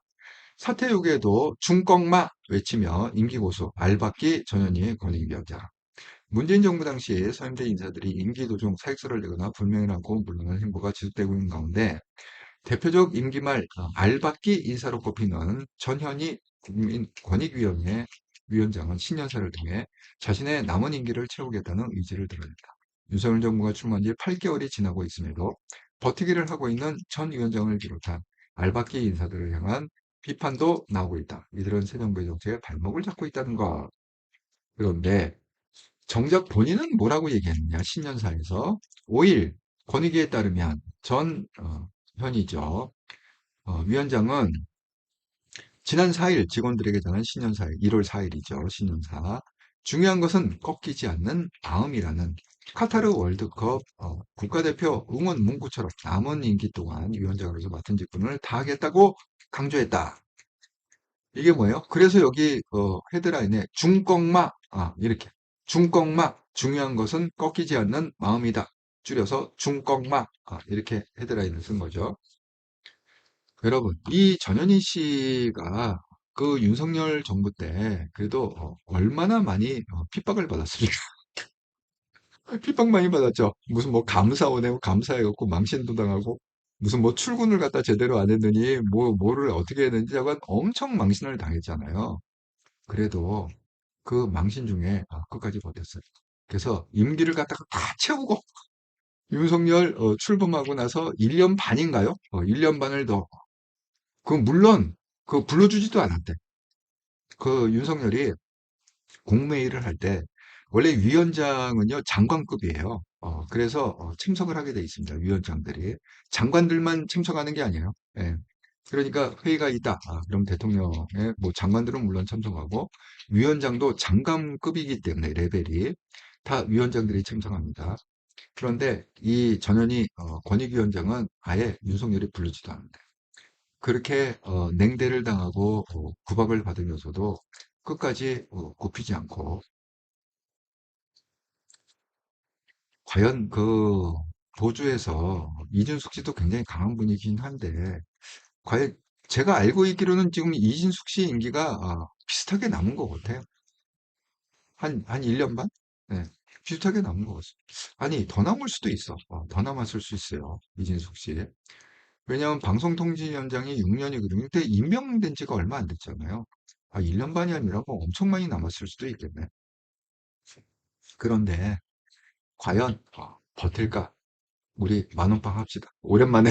사퇴 요구에도 중꺾마 외치며 임기 고수, 알박기 전현희 권익위원장. 문재인 정부 당시 서임대 인사들이 임기 도중 사익서를 내거나 불명예라고 물러난 행보가 지속되고 있는 가운데 대표적 임기 말 알박기 인사로 꼽히는 전현희 국민권익위원회 위원장은 신년사를 통해 자신의 남은 임기를 채우겠다는 의지를 드러냈다. 윤석열 정부가 출마한 지 8개월이 지나고 있음에도 버티기를 하고 있는 전 위원장을 비롯한 알박기 인사들을 향한 비판도 나오고 있다. 이들은 새 정부의 정책에 발목을 잡고 있다는 것. 그런데 정작 본인은 뭐라고 얘기했느냐? 신년사에서 5일 권익위에 따르면 전 현이죠. 위원장은 지난 4일 직원들에게 전한 신년사에 1월 4일이죠. 신년사. 중요한 것은 꺾이지 않는 마음이라는 카타르 월드컵 국가대표 응원 문구처럼 남은 임기 동안 위원장으로서 맡은 직분을 다하겠다고 강조했다. 이게 뭐예요? 그래서 여기 헤드라인에 중꺾마 이렇게 중꺾마 중요한 것은 꺾이지 않는 마음이다. 줄여서 중꺾마 이렇게 헤드라인을 쓴 거죠. 여러분, 이 전현희 씨가 그 윤석열 정부 때 그래도 얼마나 많이 핍박을 받았습니까? 핍박 많이 받았죠. 무슨 뭐 감사원에 감사해갖고 망신도 당하고 무슨 뭐 출근을 갖다 제대로 안 했더니 뭐를 어떻게 했는지 약간 엄청 망신을 당했잖아요. 그래도 그 망신 중에 끝까지 버텼어요. 그래서 임기를 갖다가 다 채우고 윤석열 출범하고 나서 1년 반인가요? 1년 반을 더 물론 불러주지도 않았대. 그 윤석열이 국무회의를 할 때 원래 위원장은요 장관급이에요. 그래서 참석을 하게 돼 있습니다. 위원장들이 장관들만 참석하는 게 아니에요. 예. 그러니까 회의가 있다. 그럼 대통령의 뭐 장관들은 물론 참석하고 위원장도 장관급이기 때문에 레벨이 다 위원장들이 참석합니다. 그런데 이 전현희 권익위원장은 아예 윤석열이 부르지도 않는데 그렇게 냉대를 당하고 구박을 받으면서도 끝까지 굽히지 않고 과연 도주에서 이준숙 씨도 굉장히 강한 분이긴 한데 과연 제가 알고 있기로는 지금 이진숙 씨 임기가 비슷하게 남은 것 같아요. 한 1년 반? 네, 비슷하게 남은 것 같습니다. 아니, 더 남을 수도 있어. 더 남았을 수 있어요. 이진숙 씨. 왜냐하면 방송통신위원장이 6년이거든요. 근데 임명된 지가 얼마 안 됐잖아요. 1년 반이 아니라 뭐 엄청 많이 남았을 수도 있겠네. 그런데 과연 버틸까? 우리 만원빵 합시다. 오랜만에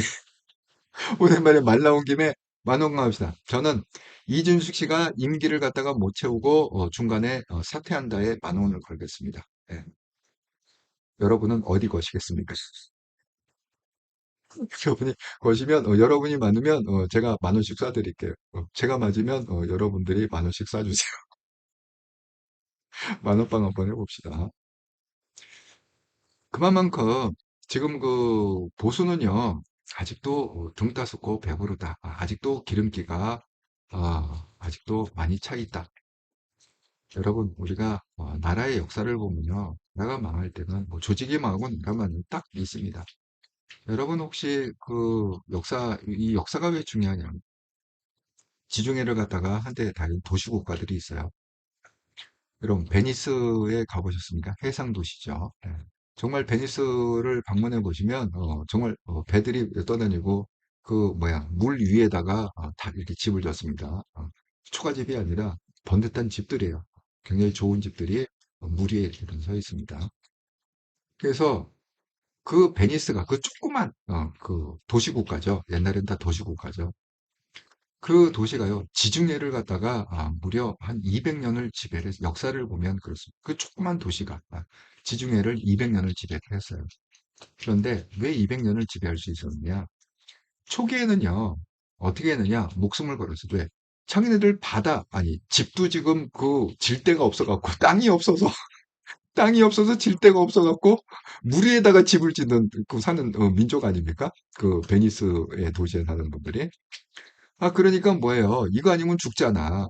오랜만에 말 나온 김에 만원빵 합시다. 저는 이준숙 씨가 임기를 갖다가 못 채우고 중간에 사퇴한다에 만원을 걸겠습니다. 예. 여러분은 어디 거시겠습니까? 여러분이 거시면 여러분이 많으면 제가 만원씩 쏴드릴게요. 제가 맞으면 여러분들이 만원씩 쏴주세요. 만원빵 한번 해봅시다. 그만큼 지금 그 보수는요, 아직도 등 따숩고 배부르다. 아직도 기름기가 아직도 많이 차 있다. 여러분, 우리가 나라의 역사를 보면요, 나라가 망할 때는 뭐 조직이 망하고 나라만 딱 있습니다. 여러분 혹시 그 이 역사가 왜 중요하냐면 지중해를 갖다가 한때 다른 도시국가들이 있어요. 여러분, 베니스에 가보셨습니까? 해상 도시죠. 예. 정말 베니스를 방문해 보시면, 정말, 배들이 떠다니고, 그, 뭐야, 물 위에다가, 다 이렇게 집을 졌습니다. 초가집이 아니라 번듯한 집들이에요. 굉장히 좋은 집들이 물 위에 이렇게 서 있습니다. 그래서 그 베니스가 그 조그만, 그 도시국가죠. 옛날엔 다 도시국가죠. 그 도시가요, 지중해를 갖다가 무려 한 200년을 지배를 해서, 역사를 보면 그렇습니다. 그 조그만 도시가 지중해를 200년을 지배를 했어요. 그런데 왜 200년을 지배할 수 있었느냐? 초기에는요, 어떻게 했느냐? 목숨을 걸었어요. 왜? 자기네들 아니, 집도 지금 그 질 데가 없어갖고, 땅이 없어서, 땅이 없어서 질 데가 없어갖고, 물 위에다가 집을 짓는, 그 사는 민족 아닙니까? 그 베니스의 도시에 사는 분들이. 그러니까 뭐예요? 이거 아니면 죽잖아.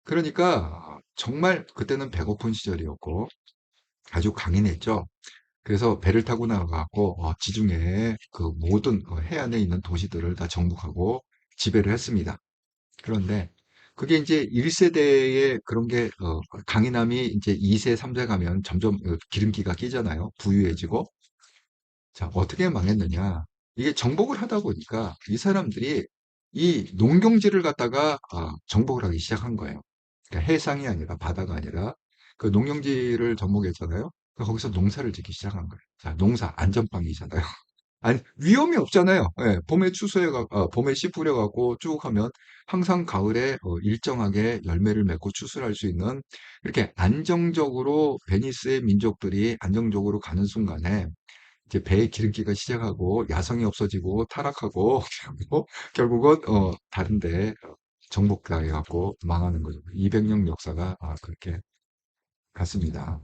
그러니까 정말 그때는 배고픈 시절이었고 아주 강인했죠. 그래서 배를 타고 나가고 지중해 그 모든 해안에 있는 도시들을 다 정복하고 지배를 했습니다. 그런데 그게 이제 1세대의 그런 게 강인함이 이제 2세, 3세 가면 점점 기름기가 끼잖아요. 부유해지고. 자, 어떻게 망했느냐? 이게 정복을 하다 보니까 이 사람들이 이 농경지를 갖다가 정복을 하기 시작한 거예요. 그러니까 해상이 아니라 바다가 아니라 그 농경지를 정복했잖아요. 거기서 농사를 짓기 시작한 거예요. 자, 농사 안전빵이잖아요. 아니, 위험이 없잖아요. 예, 봄에 씨 뿌려갖고 쭉 하면 항상 가을에 일정하게 열매를 맺고 추수할 수 있는 이렇게 안정적으로 베니스의 민족들이 안정적으로 가는 순간에 이제 배에 기름기가 시작하고 야성이 없어지고 타락하고 결국은 다른데 정복당해 갖고 망하는 거죠. 200년 역사가 그렇게 갔습니다.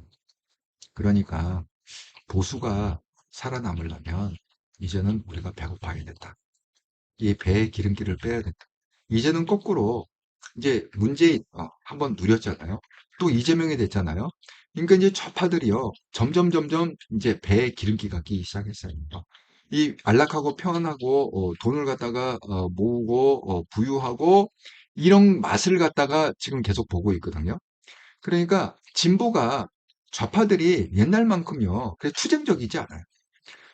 그러니까 보수가 살아남으려면 이제는 우리가 배고파야 된다. 이 배에 기름기를 빼야 된다. 이제는 거꾸로 이제 문재인 한번 누렸잖아요. 또 이재명이 됐잖아요. 그러니까 이제 좌파들이요. 점점 이제 배에 기름기가 끼기 시작했어요. 이 안락하고 편하고 돈을 갖다가 모으고 부유하고 이런 맛을 갖다가 지금 계속 보고 있거든요. 그러니까 진보가 좌파들이 옛날만큼요. 그래 투쟁적이지 않아요.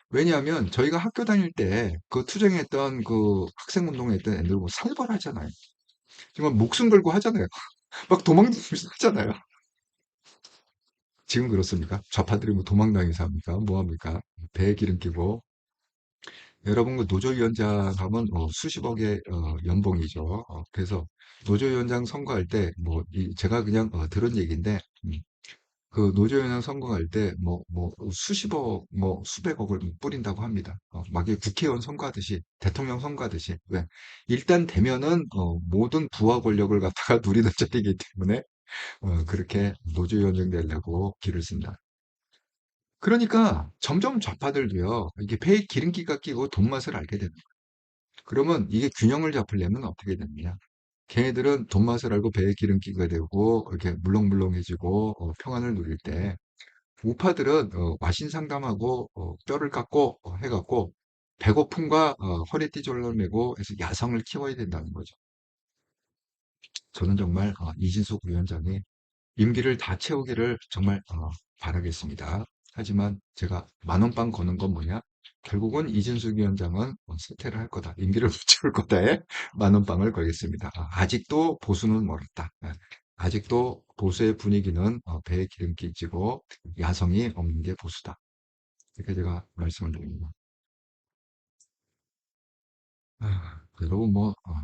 왜냐하면 저희가 학교 다닐 때 그 투쟁했던 그 학생 운동했던 애들 뭐 살벌하잖아요. 정말 목숨 걸고 하잖아요. 막 도망다니면서 하잖아요. 지금 그렇습니까? 좌파들이 뭐 도망다니면서 합니까? 뭐 합니까? 배에 기름 끼고. 여러분 그 노조위원장 하면 수십억의 연봉이죠. 그래서 노조위원장 선거할 때 뭐 제가 그냥 들은 얘기인데 그 노조위원장 선거할 때 뭐 수십억 뭐 수백억을 뿌린다고 합니다. 막 이게 국회의원 선거하듯이 대통령 선거하듯이 왜 일단 되면은 모든 부와 권력을 갖다가 누리는 자리이기 때문에 그렇게 노조위원장 되려고 길을 쓴다. 그러니까 점점 좌파들도요, 이게 배에 기름기가 끼고 돈 맛을 알게 되는 거예요. 그러면 이게 균형을 잡으려면 어떻게 되느냐? 걔네들은 돈 맛을 알고 배에 기름기가 되고, 이렇게 물렁물렁해지고, 평안을 누릴 때, 우파들은, 와신 상담하고, 뼈를 깎고, 해갖고, 배고픔과, 허리띠 졸라매고 해서 야성을 키워야 된다는 거죠. 저는 정말 이진숙 위원장이 임기를 다 채우기를 정말 바라겠습니다. 하지만 제가 만원빵 거는 건 뭐냐? 결국은 이진숙 위원장은 사퇴를 할 거다. 임기를 못 채울 거다에 만원빵을 걸겠습니다. 아직도 보수는 멀었다. 아직도 보수의 분위기는 배에 기름기 찌고 야성이 없는 게 보수다. 이렇게 제가 말씀을 드립니다. 여러분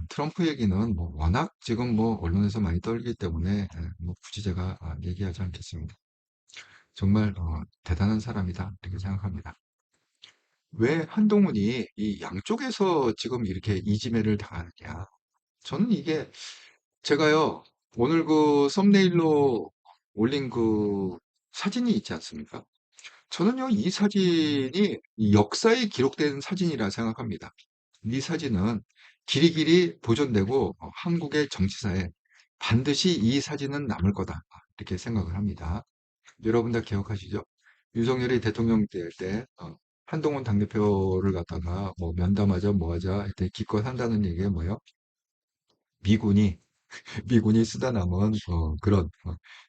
트럼프 얘기는 워낙 지금 언론에서 많이 떨기 때문에 굳이 제가 얘기하지 않겠습니다. 정말 대단한 사람이다 이렇게 생각합니다. 왜 한동훈이 이 양쪽에서 지금 이렇게 이지매를 당하느냐? 저는 이게 제가요 오늘 그 썸네일로 올린 그 사진이 있지 않습니까? 저는요 이 사진이 이 역사에 기록된 사진이라 생각합니다. 이 사진은 길이길이 보존되고 한국의 정치사에 반드시 이 사진은 남을 거다 이렇게 생각을 합니다. 여러분 다 기억하시죠? 윤석열이 대통령 될 때 한동훈 당대표를 갖다가 면담하자 뭐하자 하여튼 기껏 한다는 얘기가 뭐예요? 미군이 미군이 쓰다 남은 그런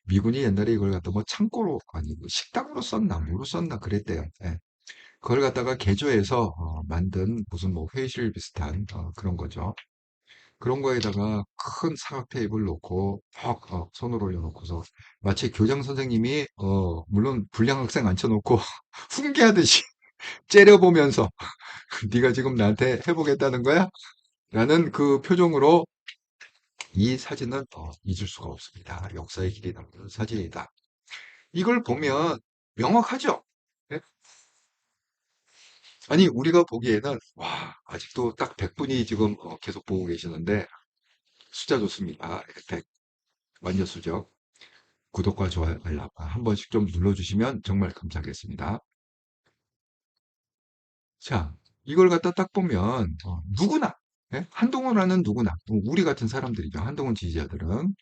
미군이 옛날에 이걸 갖다 창고로 아니고 식당으로 썼나 뭐로 썼나 그랬대요. 예. 그걸 갖다가 개조해서 만든 무슨 회의실 비슷한 그런 거죠. 그런 거에다가 큰 사각 테이블 놓고 턱 손을 올려놓고서 마치 교장 선생님이 물론 불량 학생 앉혀놓고 훈계하듯이 째려보면서 네가 지금 나한테 해보겠다는 거야? 라는 그 표정으로 이 사진은 잊을 수가 없습니다. 역사의 길이 남는 사진이다. 이걸 보면 명확하죠? 예? 아니 우리가 보기에는 와 아직도 딱 100분이 지금 계속 보고 계시는데 숫자 좋습니다. 100 완전 수죠. 구독과 좋아요, 알람 한 번씩 좀 눌러주시면 정말 감사하겠습니다. 자, 이걸 갖다 딱 보면 누구나 예? 한동훈이라는 누구나 우리 같은 사람들이죠. 한동훈 지지자들은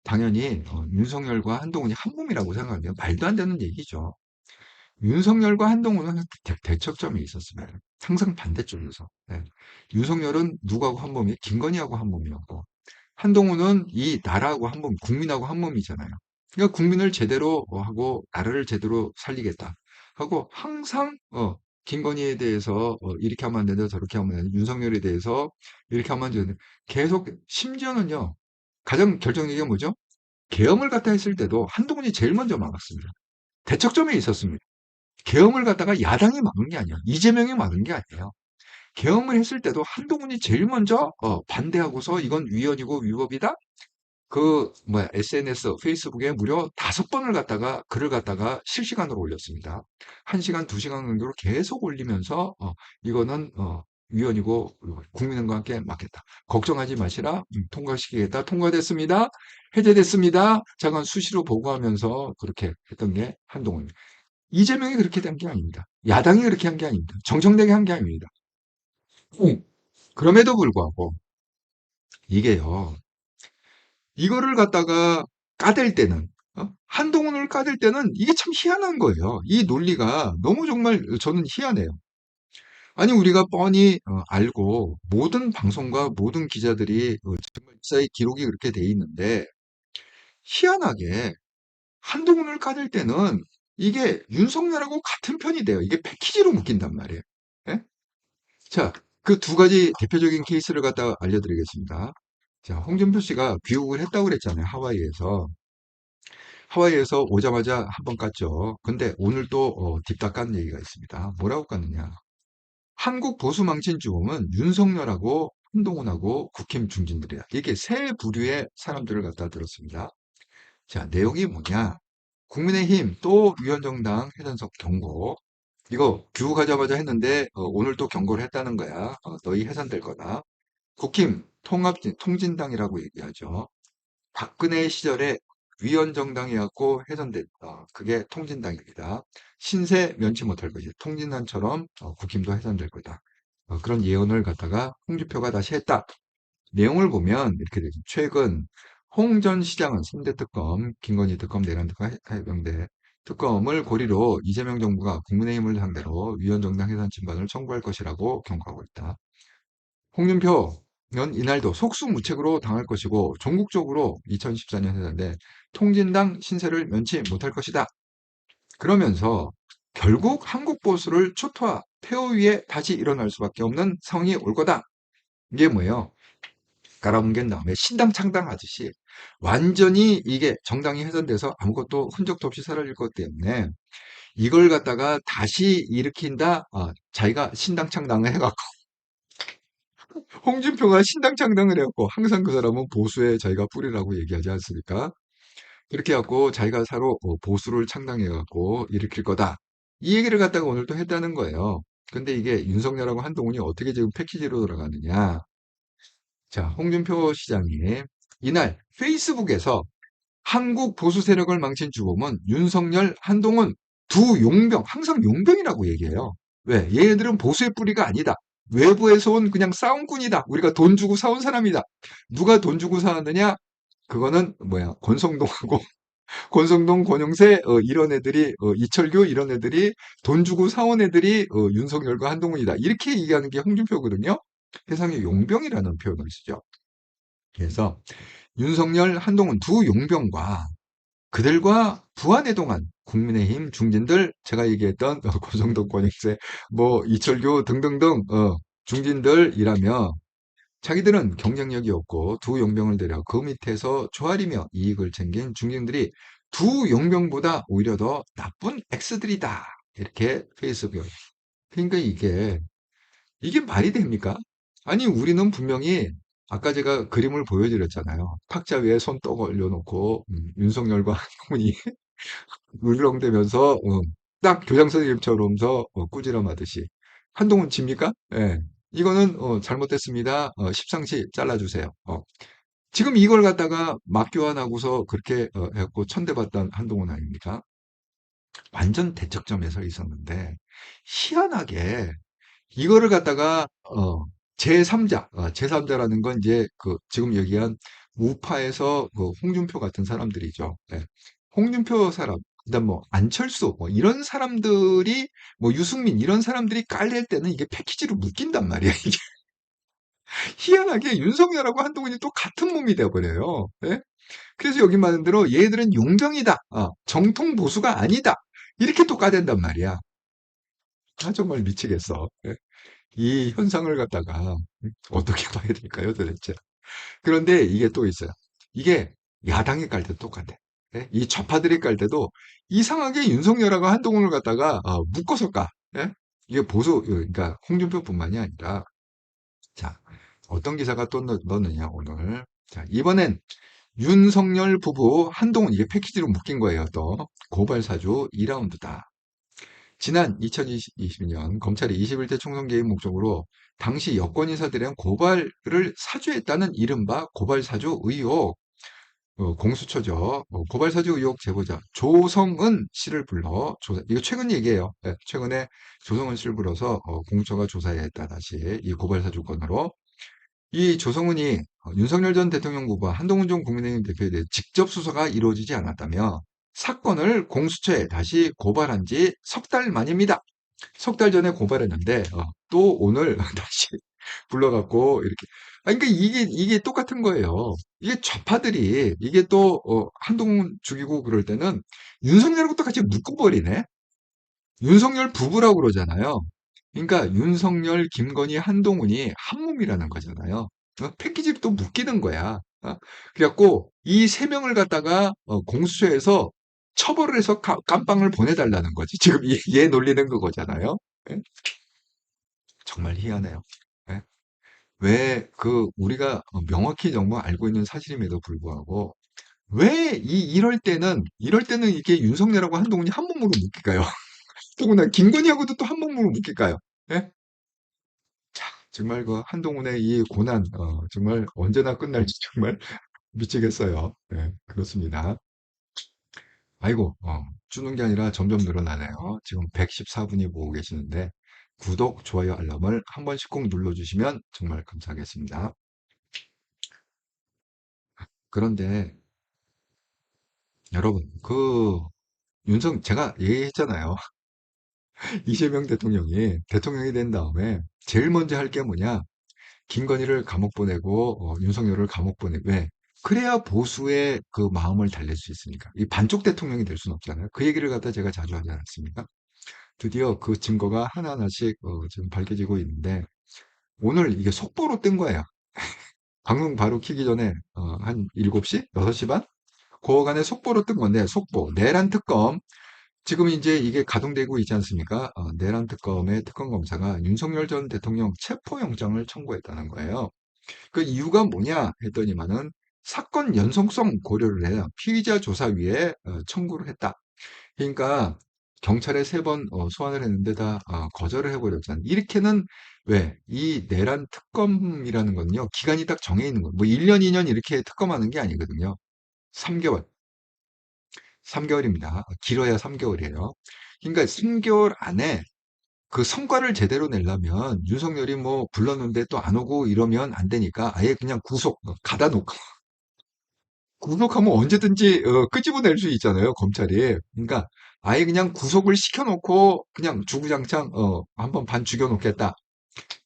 당연히 윤석열과 한동훈이 한 몸이라고 생각해요. 말도 안 되는 얘기죠. 윤석열과 한동훈은 대척점이 있었습니다. 항상 반대쪽에서. 예. 윤석열은 누구하고 한 몸이 김건희하고 한 몸이었고 한동훈은 이 나라하고 한 몸, 국민하고 한 몸이잖아요. 그러니까 국민을 제대로 하고 나라를 제대로 살리겠다 하고 항상 김건희에 대해서 이렇게 하면 안 된다 저렇게 하면 안 된다 윤석열에 대해서 이렇게 하면 안 된다 계속 심지어는요 가장 결정적인 게 뭐죠? 계엄을 갖다 했을 때도 한동훈이 제일 먼저 막았습니다. 대척점에 있었습니다. 계엄을 갖다가 야당이 막은 게 아니야. 이재명이 막은 게 아니에요. 계엄을 했을 때도 한동훈이 제일 먼저 반대하고서 이건 위헌이고 위법이다. SNS, 페이스북에 무려 5번을 갖다가 글을 갖다가 실시간으로 올렸습니다. 1시간, 2시간 간격으로 계속 올리면서 이거는 위헌이고 국민과 함께 막겠다. 걱정하지 마시라. 통과시키겠다. 통과됐습니다. 해제됐습니다. 잠깐 수시로 보고하면서 그렇게 했던 게 한동훈입니다. 이재명이 그렇게 된 게 아닙니다. 야당이 그렇게 한 게 아닙니다. 정청되게 한 게 아닙니다. 그럼에도 불구하고 이게요. 이거를 갖다가 까댈 때는 한동훈을 까댈 때는 이게 참 희한한 거예요. 이 논리가 너무 정말 저는 희한해요. 아니 우리가 뻔히 알고 모든 방송과 모든 기자들이 정말 역사의 기록이 그렇게 돼 있는데 희한하게 한동훈을 까댈 때는 이게 윤석열하고 같은 편이 돼요. 이게 패키지로 묶인단 말이에요. 예? 자, 그 두 가지 대표적인 케이스를 갖다 알려드리겠습니다. 자, 홍준표 씨가 귀국을 했다고 그랬잖아요. 하와이에서 오자마자 한 번 깠죠. 근데 오늘 또 딥다 깐 얘기가 있습니다. 뭐라고 깠느냐. 한국 보수 망친 주범은 윤석열하고 한동훈하고 국힘 중진들이야. 이게 세 부류의 사람들을 갖다 들었습니다. 자, 내용이 뭐냐. 국민의힘 또 위원정당 해산석 경고. 이거 귀국하자마자 했는데 오늘 또 경고를 했다는 거야. 너희 해산될 거다. 국힘 통진당이라고 얘기하죠. 박근혜 시절에 위원정당이었고 해산됐다. 그게 통진당입니다. 신세 면치 못할 것이 통진당처럼 국힘도 해산될 거다. 그런 예언을 갖다가 홍준표가 다시 했다. 내용을 보면 이렇게 되죠. 최근 홍 전 시장은 3대 특검, 김건희 특검, 내란 특검, 해병대 특검을 고리로 이재명 정부가 국민의힘을 상대로 위원정당 해산 진반을 청구할 것이라고 경고하고 있다. 홍준표 이날도 속수무책으로 당할 것이고 종국적으로 2014년 해산돼 통진당 신세를 면치 못할 것이다. 그러면서 결국 한국 보수를 초토화, 폐허 위에 다시 일어날 수밖에 없는 상황이 올 거다. 이게 뭐예요? 깔아뭉갠 다음에 신당 창당하듯이 완전히 이게 정당이 훼손돼서 아무것도 흔적도 없이 사라질 것 때문에 이걸 갖다가 다시 일으킨다. 자기가 신당 창당을 해갖고 홍준표가 신당 창당을 해갖고 항상 그 사람은 보수의 자기가 뿌리라고 얘기하지 않습니까? 그렇게 해갖고 자기가 서로 보수를 창당해갖고 일으킬 거다. 이 얘기를 갖다가 오늘 또 했다는 거예요. 근데 이게 윤석열하고 한동훈이 어떻게 지금 패키지로 들어가느냐. 자, 홍준표 시장이 이날 페이스북에서 한국 보수 세력을 망친 주범은 윤석열, 한동훈 두 용병, 항상 용병이라고 얘기해요. 왜? 얘네들은 보수의 뿌리가 아니다. 외부에서 온 그냥 싸움꾼이다. 우리가 돈 주고 사온 사람이다. 누가 돈 주고 사왔느냐? 그거는 뭐야? 권성동하고 권성동, 권영세 이런 애들이 이철규 이런 애들이 돈 주고 사온 애들이 윤석열과 한동훈이다. 이렇게 얘기하는 게 홍준표거든요. 세상에 용병이라는 표현을 쓰죠. 그래서 윤석열, 한동훈 두 용병과 그들과 부안해동한 국민의힘 중진들, 제가 얘기했던 고성동, 권영세, 뭐 이철규 등등등 중진들이라며 자기들은 경쟁력이 없고 두 용병을 데려 그 밑에서 조아리며 이익을 챙긴 중진들이 두 용병보다 오히려 더 나쁜 X들이다. 이렇게 페이스북에. 그러니까 이게 말이 됩니까? 아니, 우리는 분명히 아까 제가 그림을 보여드렸잖아요. 탁자 위에 손 떠 올려놓고 윤석열과 한동훈이 울렁대면서 딱 교장 선생님처럼서 꾸지람하듯이. 한동훈 집니까? 예. 이거는 잘못됐습니다. 십상시 잘라주세요. 지금 이걸 갖다가 맞교환하고서 그렇게 해갖고 천대받던 한동훈 아닙니까? 완전 대척점에 서 있었는데 희한하게 이거를 갖다가 제3자, 제3자라는 건 이제 그 지금 얘기한 우파에서 그 홍준표 같은 사람들이죠. 예. 홍준표 사람, 그다음 뭐 안철수 뭐 이런 사람들이 뭐 유승민 이런 사람들이 깔릴 때는 이게 패키지로 묶인단 말이야. 이게 희한하게 윤석열하고 한동훈이 또 같은 몸이 되어버려요. 예? 그래서 여기 말한 대로 얘들은 용병이다. 정통 보수가 아니다. 이렇게 또 까댄단 말이야. 정말 미치겠어. 예? 이 현상을 갖다가 어떻게 봐야 될까요, 도대체? 그런데 이게 또 있어요. 이게 야당이 깔 때도 똑같아. 예? 이 좌파들이 깔 때도 이상하게 윤석열하고 한동훈을 갖다가 묶어서 까. 예? 이게 보수, 그러니까 홍준표뿐만이 아니라 자, 어떤 기사가 또 넣느냐, 오늘. 자, 이번엔 윤석열 부부 한동훈, 이게 패키지로 묶인 거예요, 또. 고발 사주 2라운드다. 지난 2020년 검찰이 21대 총선 개입 목적으로 당시 여권 인사들에 대한 고발을 사주했다는 이른바 고발사주 의혹, 공수처죠. 고발사주 의혹 제보자 조성은 씨를 불러 조사. 이거 최근 얘기예요. 네, 최근에 조성은 씨를 불러서 공수처가 조사했다. 다시 이 고발사주 건으로 이 조성은이 윤석열 전 대통령 후보와 한동훈 전 국민의힘 대표에 대해 직접 수사가 이루어지지 않았다며 사건을 공수처에 다시 고발한 지 석 달 만입니다. 석 달 전에 고발했는데 또 오늘 다시 불러갖고 이렇게 그러니까 이게 똑같은 거예요. 이게 좌파들이 이게 또 한동훈 죽이고 그럴 때는 윤석열하고 또 같이 묶어버리네. 윤석열 부부라고 그러잖아요. 그러니까 윤석열, 김건희, 한동훈이 한 몸이라는 거잖아요. 패키지로 또 묶이는 거야. 그래갖고 이 세 명을 갖다가 공수처에서 처벌을 해서 깜빵을 보내달라는 거지. 지금 얘 놀리는 그거잖아요. 예? 정말 희한해요. 예? 왜 우리가 명확히 정말 알고 있는 사실임에도 불구하고 왜 이럴 때는 이게 윤석열하고 한동훈이 한 몸으로 묶일까요? 더구나 김건희하고도 또 한 몸으로 묶일까요? 예? 자, 정말 그 한동훈의 이 고난, 정말 언제나 끝날지 정말 미치겠어요. 네, 그렇습니다. 아이고, 주는 게 아니라 점점 늘어나네요. 지금 114분이 보고 계시는데, 구독, 좋아요, 알람을 한 번씩 꼭 눌러주시면 정말 감사하겠습니다. 그런데, 여러분, 제가 얘기했잖아요. 이재명 대통령이 된 다음에 제일 먼저 할 게 뭐냐? 김건희를 감옥 보내고 윤석열을 감옥 보내 왜? 그래야 보수의 그 마음을 달랠 수 있으니까. 이 반쪽 대통령이 될 수는 없잖아요. 그 얘기를 갖다 제가 자주 하지 않았습니까? 드디어 그 증거가 하나하나씩 지금 밝혀지고 있는데 오늘 이게 속보로 뜬 거예요. 방송 바로 키기 전에 한 7시? 6시 반? 그간에 속보로 뜬 건데 속보 내란 특검 지금 이제 이게 가동되고 있지 않습니까? 내란 특검의 특검 검사가 윤석열 전 대통령 체포영장을 청구했다는 거예요. 그 이유가 뭐냐 했더니만은 사건 연속성 고려를 해요. 피의자 조사위에 청구를 했다. 그러니까 경찰에 3번 소환을 했는데 다 거절을 해버렸잖아요. 이렇게는 왜? 이 내란 특검이라는 건요. 기간이 딱 정해 있는 거예요. 뭐 1년, 2년 이렇게 특검하는 게 아니거든요. 3개월. 3개월입니다. 길어야 3개월이에요. 그러니까 3개월 안에 그 성과를 제대로 내려면 윤석열이 뭐 불렀는데 또 안 오고 이러면 안 되니까 아예 그냥 구속, 가다 놓고 구속하면 언제든지 끄집어낼 수 있잖아요, 검찰이. 그러니까 아예 그냥 구속을 시켜놓고 그냥 주구장창 한번 반 죽여놓겠다.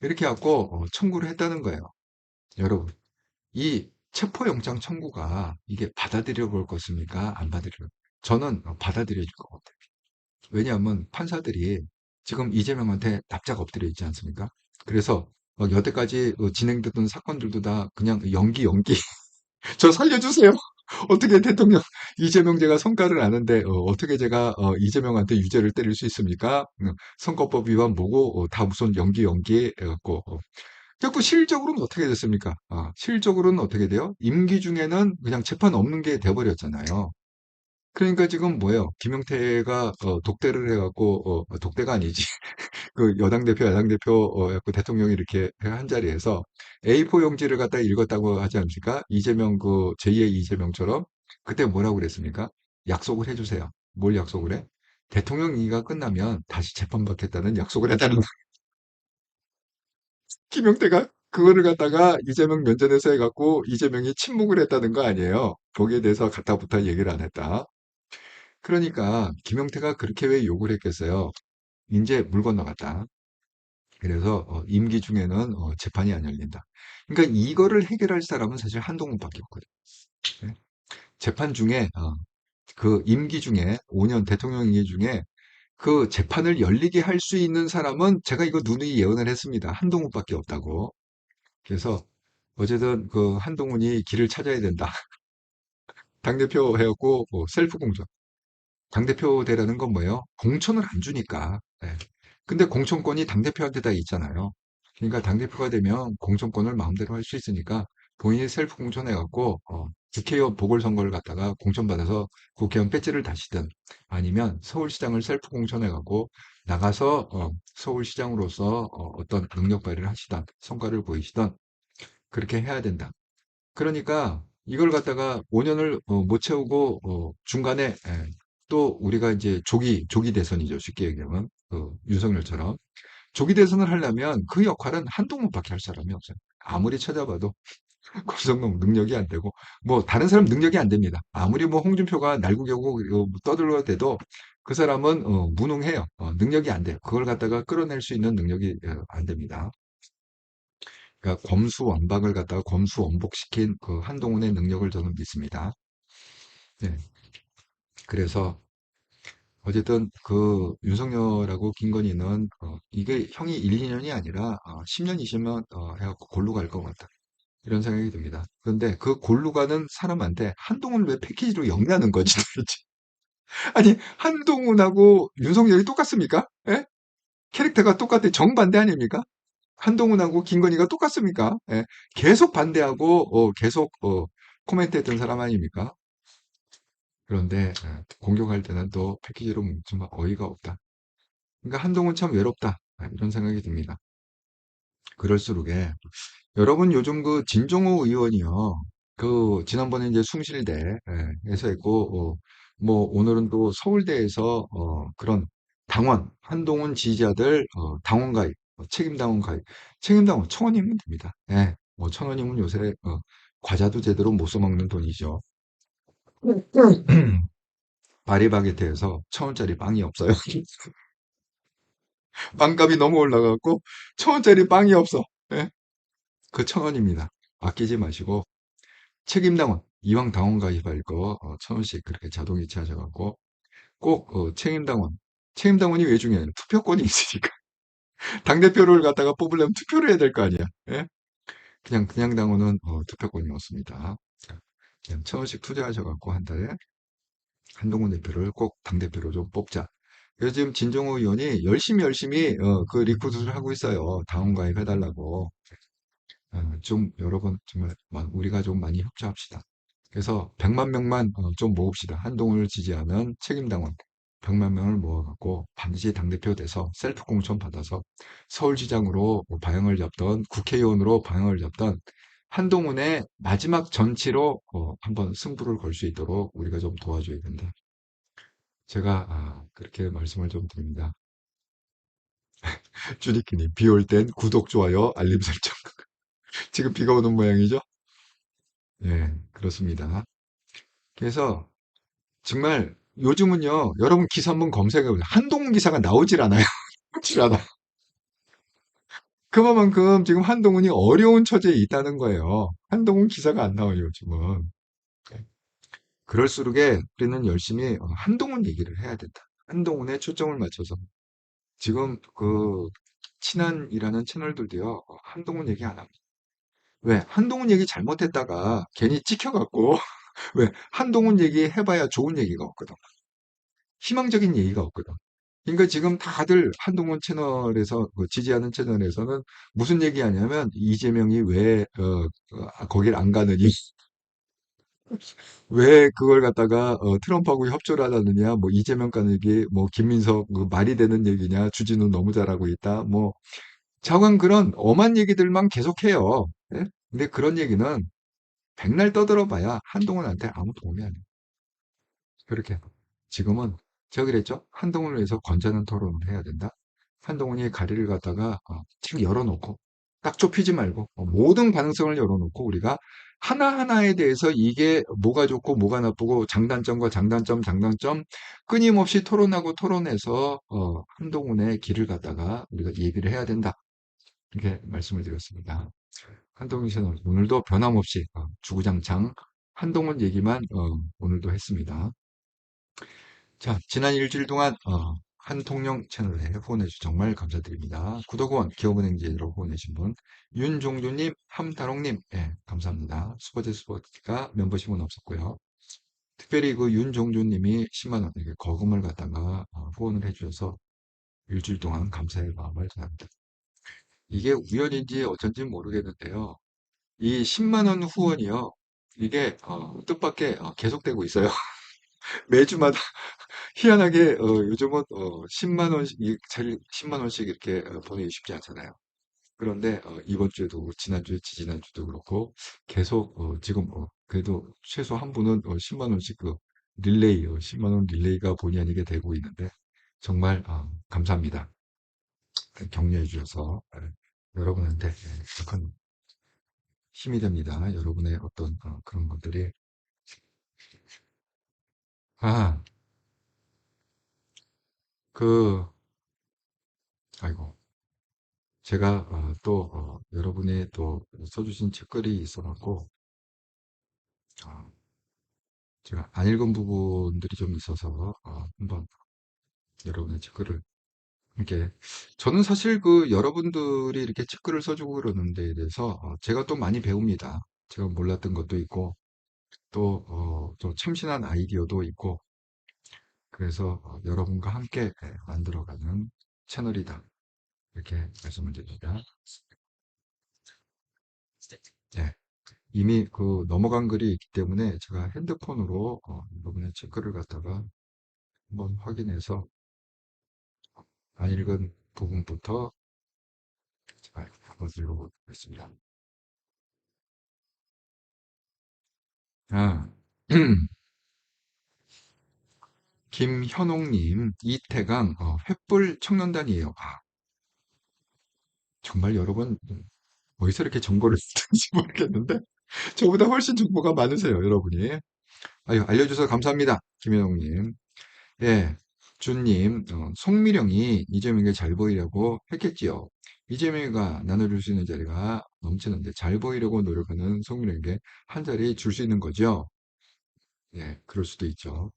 이렇게 해갖고 청구를 했다는 거예요. 여러분, 이 체포영장 청구가 이게 받아들여 볼 것입니까? 안 받아들여? 저는 받아들여질 것 같아요. 왜냐하면 판사들이 지금 이재명한테 납작 엎드려 있지 않습니까? 그래서 여태까지 진행됐던 사건들도 다 그냥 연기, 연기. 저 살려주세요. 어떻게 대통령 이재명 제가 성과를 아는데 떻게 제가 이재명한테 유죄를 때릴 수 있습니까? 선거법 위반 뭐고 다 무슨 연기 연기 해갖고 자꾸 실적으로는 어떻게 됐습니까? 실적으로는 어떻게 돼요? 임기 중에는 그냥 재판 없는 게 돼버렸잖아요. 그러니까 지금 뭐예요? 김용태가 독대를 해갖고 독대가 아니지. 그 여당 대표, 야당 대표 해갖고 대통령이 이렇게 한 자리에서 A4 용지를 갖다 읽었다고 하지 않습니까? 이재명 그 제2의 이재명처럼 그때 뭐라고 그랬습니까? 약속을 해주세요. 뭘 약속을 해? 대통령 임기가 끝나면 다시 재판받겠다는 약속을 해달라는 거예요. 김용태가 그거를 갖다가 이재명 면전에서 해갖고 이재명이 침묵을 했다는 거 아니에요. 거기에 대해서 갖다부터 얘기를 안 했다. 그러니까 김용태가 그렇게 왜 욕을 했겠어요? 이제 물 건너갔다. 그래서 임기 중에는 재판이 안 열린다. 그러니까 이거를 해결할 사람은 사실 한동훈밖에 없거든요. 네? 재판 중에 그 임기 중에 5년 대통령 임기 중에 그 재판을 열리게 할 수 있는 사람은 제가 이거 누누이 예언을 했습니다. 한동훈밖에 없다고. 그래서 어쨌든 그 한동훈이 길을 찾아야 된다. 당대표 해갖고 셀프 공천. 당대표 되라는 건 뭐예요? 공천을 안 주니까. 예. 근데 공천권이 당대표한테 다 있잖아요. 그러니까 당대표가 되면 공천권을 마음대로 할 수 있으니까 본인이 셀프 공천해갖고 국회의원 보궐선거를 갖다가 공천받아서 국회의원 배지를 다시든 아니면 서울시장을 셀프 공천해갖고 나가서 서울시장으로서 어떤 능력 발휘를 하시던 성과를 보이시던 그렇게 해야 된다. 그러니까 이걸 갖다가 5년을 못 채우고 중간에 또 우리가 이제 조기 대선이죠. 쉽게 얘기하면 윤석열처럼 조기 대선을 하려면 그 역할은 한동훈밖에 할 사람이 없어요. 아무리 찾아봐도 고성능 능력이 안 되고 뭐 다른 사람 능력이 안 됩니다. 아무리 뭐 홍준표가 날구겨고 떠들어도 돼도 그 사람은 무능해요. 능력이 안 돼요. 그걸 갖다가 끌어낼 수 있는 능력이 안 됩니다. 그러니까 검수완박을 갖다가 검수원복시킨 그 한동훈의 능력을 저는 믿습니다. 네. 그래서 어쨌든 그 윤석열하고 김건희는 이게 형이 1, 2년이 아니라 10년, 20년 해갖고 골로 갈 것 같다. 이런 생각이 듭니다. 그런데 그 골로 가는 사람한테 한동훈을 왜 패키지로 영위하는 거지 도대체? 아니 한동훈하고 윤석열이 똑같습니까? 예? 캐릭터가 똑같아 정반대 아닙니까? 한동훈하고 김건희가 똑같습니까? 예, 계속 반대하고 계속 코멘트 했던 사람 아닙니까? 그런데 공격할 때는 또 패키지로 뭉치면 어이가 없다. 그러니까 한동훈 참 외롭다. 이런 생각이 듭니다. 그럴수록에 여러분 요즘 그 진종호 의원이요. 그 지난번에 이제 숭실대에서 했고 뭐 오늘은 또 서울대에서 그런 당원 한동훈 지지자들 당원 가입 책임 당원 가입 책임 당원 1,000원이면 됩니다. 예. 뭐 1,000원이면 요새 과자도 제대로 못 써먹는 돈이죠. 파리바게트에서 1,000원짜리 빵이 없어요. 빵값이 너무 올라가고 1,000원짜리 빵이 없어. 예? 그 1,000원입니다. 아끼지 마시고 책임당원 이왕 당원 가입할 거 1,000원씩 그렇게 자동 이체하셔갖고 꼭 책임당원이 왜 중요해요? 투표권이 있으니까 당대표를 갖다가 뽑으려면 투표를 해야 될 거 아니야. 예? 그냥 당원은 투표권이 없습니다. 그냥 1,000원씩 투자하셔갖고 한 달에 한동훈 대표를 꼭 당대표로 좀 뽑자. 그래서 지금 진정호 의원이 열심히 그 리크루트를 하고 있어요. 당원 가입해달라고. 좀 여러분 정말 우리가 좀 많이 협조합시다. 그래서 100만 명만 좀 모읍시다. 한동훈을 지지하면 책임당원 100만 명을 모아갖고 반드시 당대표 돼서 셀프 공천 받아서 서울시장으로 뭐 방향을 잡던 국회의원으로 방향을 잡던 한동훈의 마지막 전치로 한번 승부를 걸 수 있도록 우리가 좀 도와줘야 된다. 제가 그렇게 말씀을 좀 드립니다. 주디키님 비 올 땐 구독, 좋아요, 알림 설정. 지금 비가 오는 모양이죠? 예, 그렇습니다. 그래서 정말 요즘은요, 여러분 기사 한번 검색해보세요. 한동훈 기사가 나오질 않아요. 나오질 않아. 그만큼 지금 한동훈이 어려운 처지에 있다는 거예요. 한동훈 기사가 안 나와요, 요즘은. 그럴수록에 우리는 열심히 한동훈 얘기를 해야 된다. 한동훈에 초점을 맞춰서. 지금 그 친한이라는 채널들도요, 한동훈 얘기 안 합니다. 왜? 한동훈 얘기 잘못했다가 괜히 찍혀갖고, 왜? 한동훈 얘기 해봐야 좋은 얘기가 없거든. 희망적인 얘기가 없거든. 그러니까 지금 다들 한동훈 채널에서 지지하는 채널에서는 무슨 얘기하냐면 이재명이 왜 거길 안 가느니 왜 그걸 갖다가 트럼프하고 협조를 하느냐 뭐 이재명 가는 얘기 뭐 김민석 그 말이 되는 얘기냐 주진우 너무 잘하고 있다 뭐 자관 그런 엄한 얘기들만 계속해요. 예? 근데 그런 얘기는 백날 떠들어봐야 한동훈한테 아무 도움이 안 돼요. 그렇게. 지금은 제가 그랬죠. 한동훈을 위해서 건전한 토론을 해야 된다. 한동훈이 가리를 갖다가 책 열어놓고 딱 좁히지 말고 모든 가능성을 열어놓고 우리가 하나하나에 대해서 이게 뭐가 좋고 뭐가 나쁘고 장단점과 장단점 끊임없이 토론하고 토론해서 한동훈의 길을 갖다가 우리가 얘기를 해야 된다. 이렇게 말씀을 드렸습니다. 한동훈 씨는 오늘도 변함없이 주구장창 한동훈 얘기만 오늘도 했습니다. 자, 지난 일주일 동안 한통령 채널에 후원해주셔서 정말 감사드립니다. 구독원, 기업은행제로 후원해주신 분, 윤종주님, 함다롱님, 예, 감사합니다. 슈퍼챗 멤버십은 없었고요. 특별히 그 윤종주님이 10만원, 이게 거금을 갖다가 후원을 해주셔서 일주일 동안 감사의 마음을 전합니다. 이게 우연인지 어쩐지 모르겠는데요. 이 10만원 후원이요. 이게 뜻밖의 계속되고 있어요. 매주마다 희한하게 요즘은 10만 원씩 10만 원씩 이렇게 보내기 쉽지 않잖아요. 그런데 이번 주에도 그렇고 지난주에 지지난주도 그렇고 계속 지금 그래도 최소 한 분은 10만 원씩 그 릴레이 10만 원 릴레이가 본의 아니게 되고 있는데 정말 감사합니다. 격려해 주셔서 여러분한테 큰 힘이 됩니다. 여러분의 어떤 그런 것들이 아, 그 아이고 제가 또 여러분이 또 써주신 책글이 있어갖고 제가 안 읽은 부분들이 좀 있어서 한번 여러분의 책글을 이렇게 저는 사실 그 여러분들이 이렇게 책글을 써주고 그러는 데에 대해서 제가 또 많이 배웁니다. 제가 몰랐던 것도 있고 또 좀 참신한 아이디어도 있고 그래서 여러분과 함께 만들어가는 채널이다 이렇게 말씀을 드립니다. 네. 이미 그 넘어간 글이 있기 때문에 제가 핸드폰으로 이번에 체크를 갖다가 한번 확인해서 안 읽은 부분부터 제가 한번 읽어보겠습니다. 아, 김현옥님, 이태강, 횃불 청년단이에요. 정말 여러분, 어디서 이렇게 정보를 쓰는지 모르겠는데, 저보다 훨씬 정보가 많으세요, 여러분이. 아유, 알려주셔서 감사합니다. 김현옥님. 예. 준님, 송미령이 이재명에게 잘 보이려고 했겠지요. 이재명이가 나눠줄 수 있는 자리가 넘치는데 잘 보이려고 노력하는 송미령에게 한 자리 줄 수 있는 거죠. 예, 그럴 수도 있죠.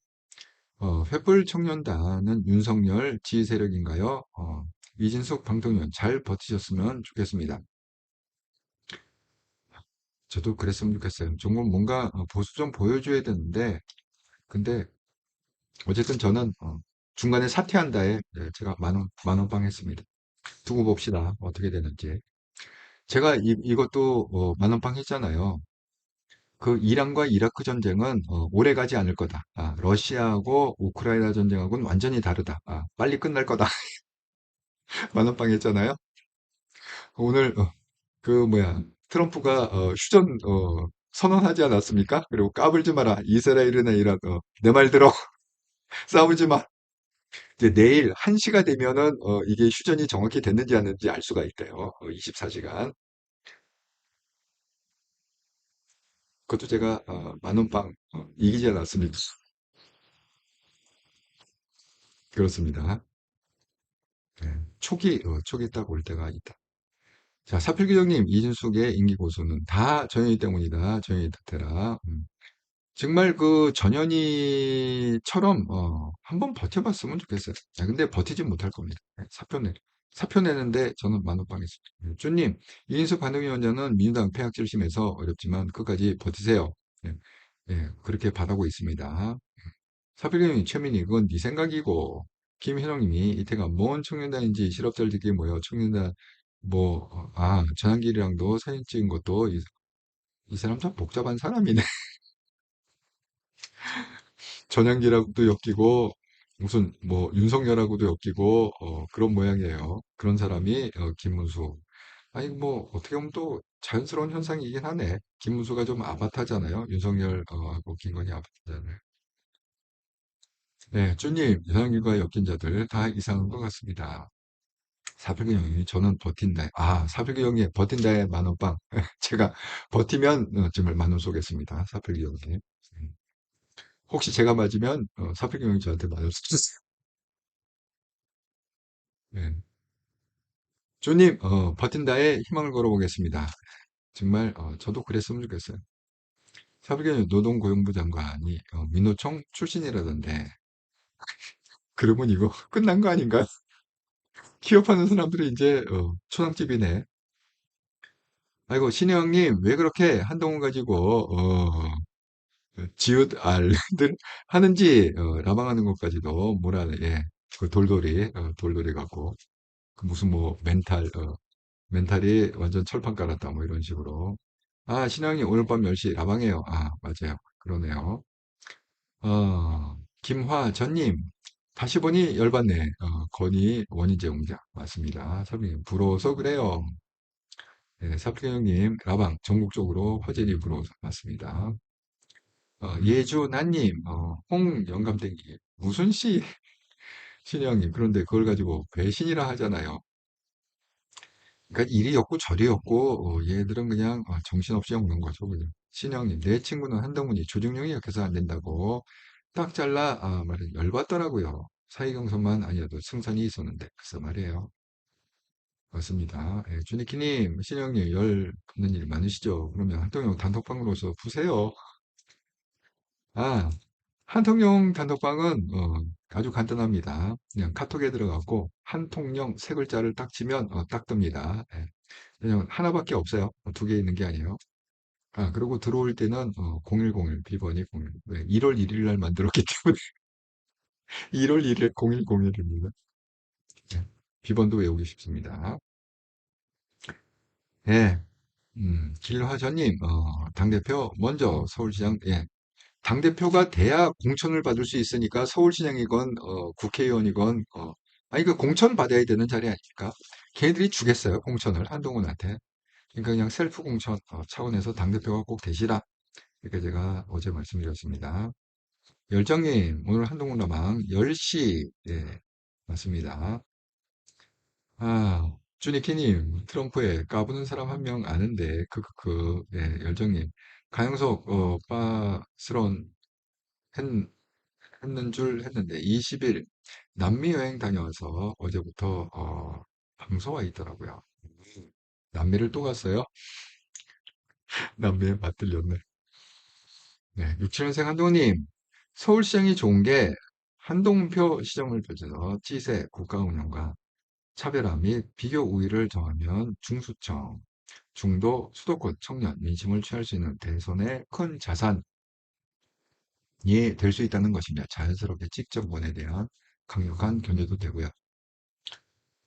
횃불 청년단은 윤석열 지지 세력인가요? 이진숙 방통위원 잘 버티셨으면 좋겠습니다. 저도 그랬으면 좋겠어요. 정말 뭔가 보수 좀 보여줘야 되는데, 근데 어쨌든 저는 중간에 사퇴한다에 네, 제가 만원빵 했습니다. 두고 봅시다. 어떻게 되는지. 제가 이것도 만원빵 했잖아요. 그 이란과 이라크 전쟁은 오래 가지 않을 거다. 러시아하고 우크라이나 전쟁하고는 완전히 다르다. 빨리 끝날 거다. 만원빵 했잖아요. 오늘 그 뭐야 트럼프가 휴전 선언하지 않았습니까? 그리고 까불지 마라. 이스라엘이나 이란 내 말 들어. 싸우지 마. 이제 내일 1시가 되면은 이게 휴전이 정확히 됐는지 안 됐는지 알 수가 있대요. 24시간. 그것도 제가 만원빵 이기지 않았습니까? 그렇습니다. 네. 촉이 딱 올 때가 있다. 자, 사필규정님, 이준숙의 임기 고소는 다 전현희 때문이다. 전현희 탓해라. 정말 그 전현희처럼 한번 버텨봤으면 좋겠어요. 근데 버티진 못할 겁니다. 네, 사표 내는데 저는 만원빵했습니다. 쭈님, 이인숙 관능위원장은 민주당 폐악질심에서 어렵지만 끝까지 버티세요. 예, 예, 그렇게 바라고 있습니다. 사필경님, 최민희, 그건 네 생각이고, 김현영님이 이태가 뭔 청년단인지 실업자들끼리 모여 청년단 전한길이랑도 사진 찍은 것도 이 사람 참 복잡한 사람이네. 전향기라고도 엮이고 무슨 뭐 윤석열하고도 엮이고 그런 모양이에요. 그런 사람이 김문수. 아니 뭐 어떻게 보면 또 자연스러운 현상이긴 하네. 김문수가 좀 아바타잖아요. 윤석열 하고 김건희 아바타잖아요. 네, 쭈님 이상균과 엮인 자들 다 이상한 것 같습니다. 사필구 형이 저는 버틴다. 사필구 형이 버틴다에 만원빵. 제가 버티면 정말 만원 쏘겠습니다. 사필구 형님. 혹시 제가 맞으면 사필구 형이 저한테 만원 쏘주세요. 네. 주님, 버틴다에 희망을 걸어보겠습니다. 정말, 저도 그랬으면 좋겠어요. 사부경 노동고용부 장관이 민노총 출신이라던데, 그러면 이거 끝난 거 아닌가? 취업하는 사람들이 이제, 초상집이네. 아이고, 신혜영님, 왜 그렇게 한동훈 가지고, 지읒 알들 하는지, 라방하는 것까지도 뭐라네, 예. 그 돌돌이 갖고, 그 무슨 뭐, 멘탈이 완전 철판 깔았다, 뭐 이런 식으로. 신앙이 오늘 밤 10시 라방해요. 맞아요. 그러네요. 김화전님, 다시 보니 열받네. 건희 원인제 공작. 맞습니다. 사부님, 부러워서 그래요. 네, 사부형님, 라방, 전국적으로 화제니 부러워서. 맞습니다. 예주나님, 홍영감탱이, 무슨 신영님, 그런데 그걸 가지고 배신이라 하잖아요. 그러니까 이리 없고 저리 없고 얘들은 그냥 정신없이 엮는 거죠. 그냥. 신영님, 내 친구는 한동훈이 조직력이 약해서 안 된다고 딱 잘라 말해 열받더라고요. 사이경선만 아니어도 승산이 있었는데 그래서 말이에요. 맞습니다. 예, 주니키님, 신영님 열 긋는 일 많으시죠? 그러면 한동훈 단톡방으로서 푸세요. 아, 한통령 단톡방은 아주 간단합니다. 그냥 카톡에 들어가고 한통령 세 글자를 딱 치면 딱 뜹니다. 예. 왜냐면 하나밖에 없어요. 두 개 있는 게 아니에요. 그리고 들어올 때는 0101 비번이 01. 왜? 1월 1일 날 만들었기 때문에 1월 1일 0101입니다. 비번도 외우기 쉽습니다. 예. 길화전님, 당대표 먼저 서울시장, 예. 당대표가 돼야 공천을 받을 수 있으니까 서울시장이건 국회의원이건 그 공천 받아야 되는 자리 아닙니까? 걔네들이 주겠어요, 공천을 한동훈한테. 그러니까 그냥 셀프 공천 차원에서 당대표가 꼭 되시라. 이렇게 제가 어제 말씀드렸습니다. 열정님, 오늘 한동훈 라방 10시, 예, 맞습니다. 주니키님, 트럼프에 까부는 사람 한 명 아는데, 예, 열정님. 가영석, 빠스런, 했는 줄 했는데 20일 남미 여행 다녀와서 어제부터 방소가 있더라고요. 남미를 또 갔어요? 남미에 맛들렸네. 네, 67년생 한동훈님, 서울시장이 좋은 게 한동표 시정을 펼쳐서 시세, 국가운영과 차별화 및 비교 우위를 정하면 중수청, 중도, 수도권, 청년, 민심을 취할 수 있는 대선의 큰 자산이 될 수 있다는 것이며 자연스럽게 찍정권에 대한 강력한 견제도 되고요.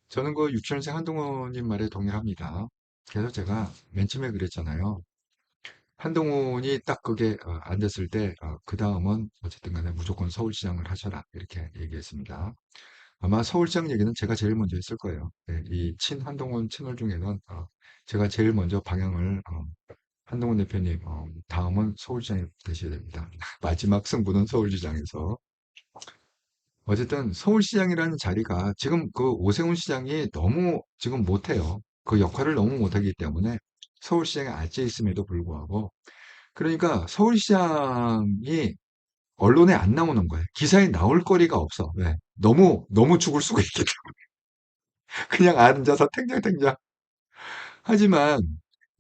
저는 그 67년생 한동훈님 말에 동의합니다. 그래서 제가 맨 처음에 그랬잖아요. 한동훈이 딱 그게 안 됐을 때, 그 다음은 어쨌든 간에 무조건 서울시장을 하셔라. 이렇게 얘기했습니다. 아마 서울시장 얘기는 제가 제일 먼저 했을 거예요. 네, 이 한동훈 채널 중에는 제가 제일 먼저 방향을 한동훈 대표님 다음은 서울시장이 되셔야 됩니다. 마지막 승부는 서울시장에서. 어쨌든 서울시장이라는 자리가 지금 그 오세훈 시장이 너무 지금 못해요. 그 역할을 너무 못하기 때문에 서울시장에 앉아 있음에도 불구하고 그러니까 서울시장이 언론에 안 나오는 거예요. 기사에 나올 거리가 없어. 왜? 너무 죽을 수가 있기 때문에. 그냥 앉아서 탱장탱장. 하지만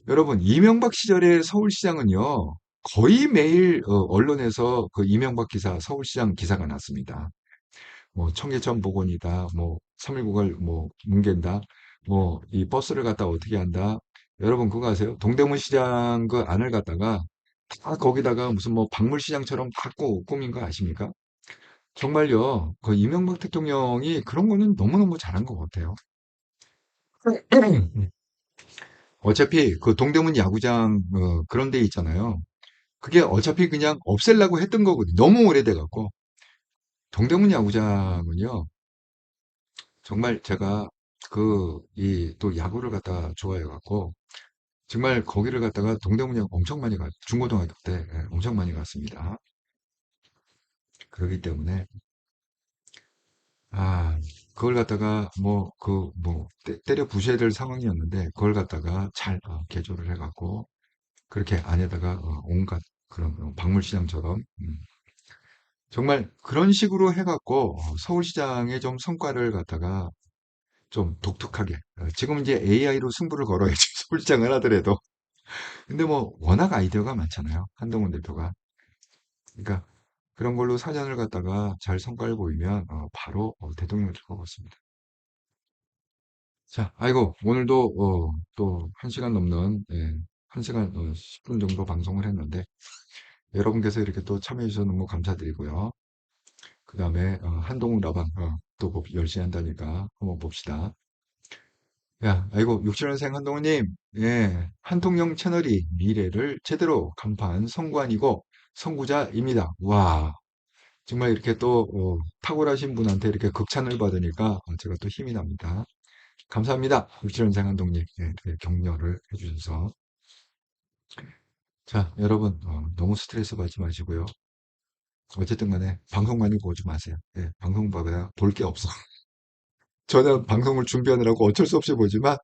여러분, 이명박 시절의 서울시장은요, 거의 매일 언론에서 그 이명박 기사, 서울시장 기사가 났습니다. 뭐 청계천 복원이다, 뭐 3.19를 뭐 뭉갠다, 뭐 이 버스를 갖다 어떻게 한다. 여러분 그거 아세요? 동대문 시장 그 안을 갖다가 다 거기다가 무슨 뭐 박물시장처럼 다 꾸민 거 아십니까? 정말요, 그 이명박 대통령이 그런 거는 너무너무 잘한 것 같아요. 어차피 그 동대문 야구장 그런 데 있잖아요. 그게 어차피 그냥 없애려고 했던 거거든요. 너무 오래돼 갖고. 동대문 야구장은요. 정말 제가 이 또 야구를 갖다가 좋아해 갖고 정말 거기를 갔다가 동대문 야구 엄청 많이 중고등학교 때 엄청 많이 갔습니다. 그렇기 때문에 아, 그걸 갖다가 때려 부셔야 될 상황이었는데 그걸 갖다가 잘 개조를 해갖고 그렇게 안에다가 온갖 그런 박물시장처럼 정말 그런 식으로 해갖고 서울시장의 좀 성과를 갖다가 좀 독특하게 지금 이제 AI로 승부를 걸어야지 서울시장을 하더라도 근데 뭐 워낙 아이디어가 많잖아요 한동훈 대표가 그러니까 그런 걸로 사전을 갖다가 잘 성과를 보이면 바로 대통령이 될 것 같습니다. 자, 아이고 오늘도 또 1시간 넘는 1시간 10분 정도 방송을 했는데 여러분께서 이렇게 또 참여해 주셔서 너무 감사드리고요. 그 다음에 한동훈 라방 또 열심히 한다니까 한번 봅시다. 야, 아이고 67년생 한동훈님, 예, 한통령 채널이 미래를 제대로 간파한 선관이고 선구자입니다. 와, 정말 이렇게 또 탁월하신 분한테 이렇게 극찬을 받으니까 제가 또 힘이 납니다. 감사합니다. 67년생 한동님, 예, 이렇게 격려를 해주셔서. 자, 여러분 너무 스트레스 받지 마시고요. 어쨌든 간에 방송 많이 보지 마세요. 예, 방송 봐봐야 볼 게 없어. 저는 방송을 준비하느라고 어쩔 수 없이 보지만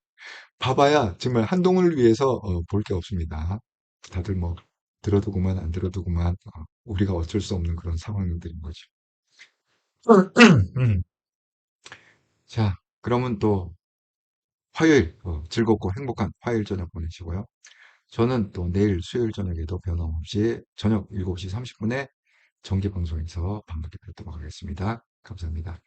봐봐야 정말 한동훈을 위해서 볼 게 없습니다. 다들 뭐 들어두고만 안 들어두고만 우리가 어쩔 수 없는 그런 상황들인 거죠. 음. 자, 그러면 또 화요일 즐겁고 행복한 화요일 저녁 보내시고요. 저는 또 내일 수요일 저녁에도 변함없이 저녁 7시 30분에 정기 방송에서 반갑게 뵙도록 하겠습니다. 감사합니다.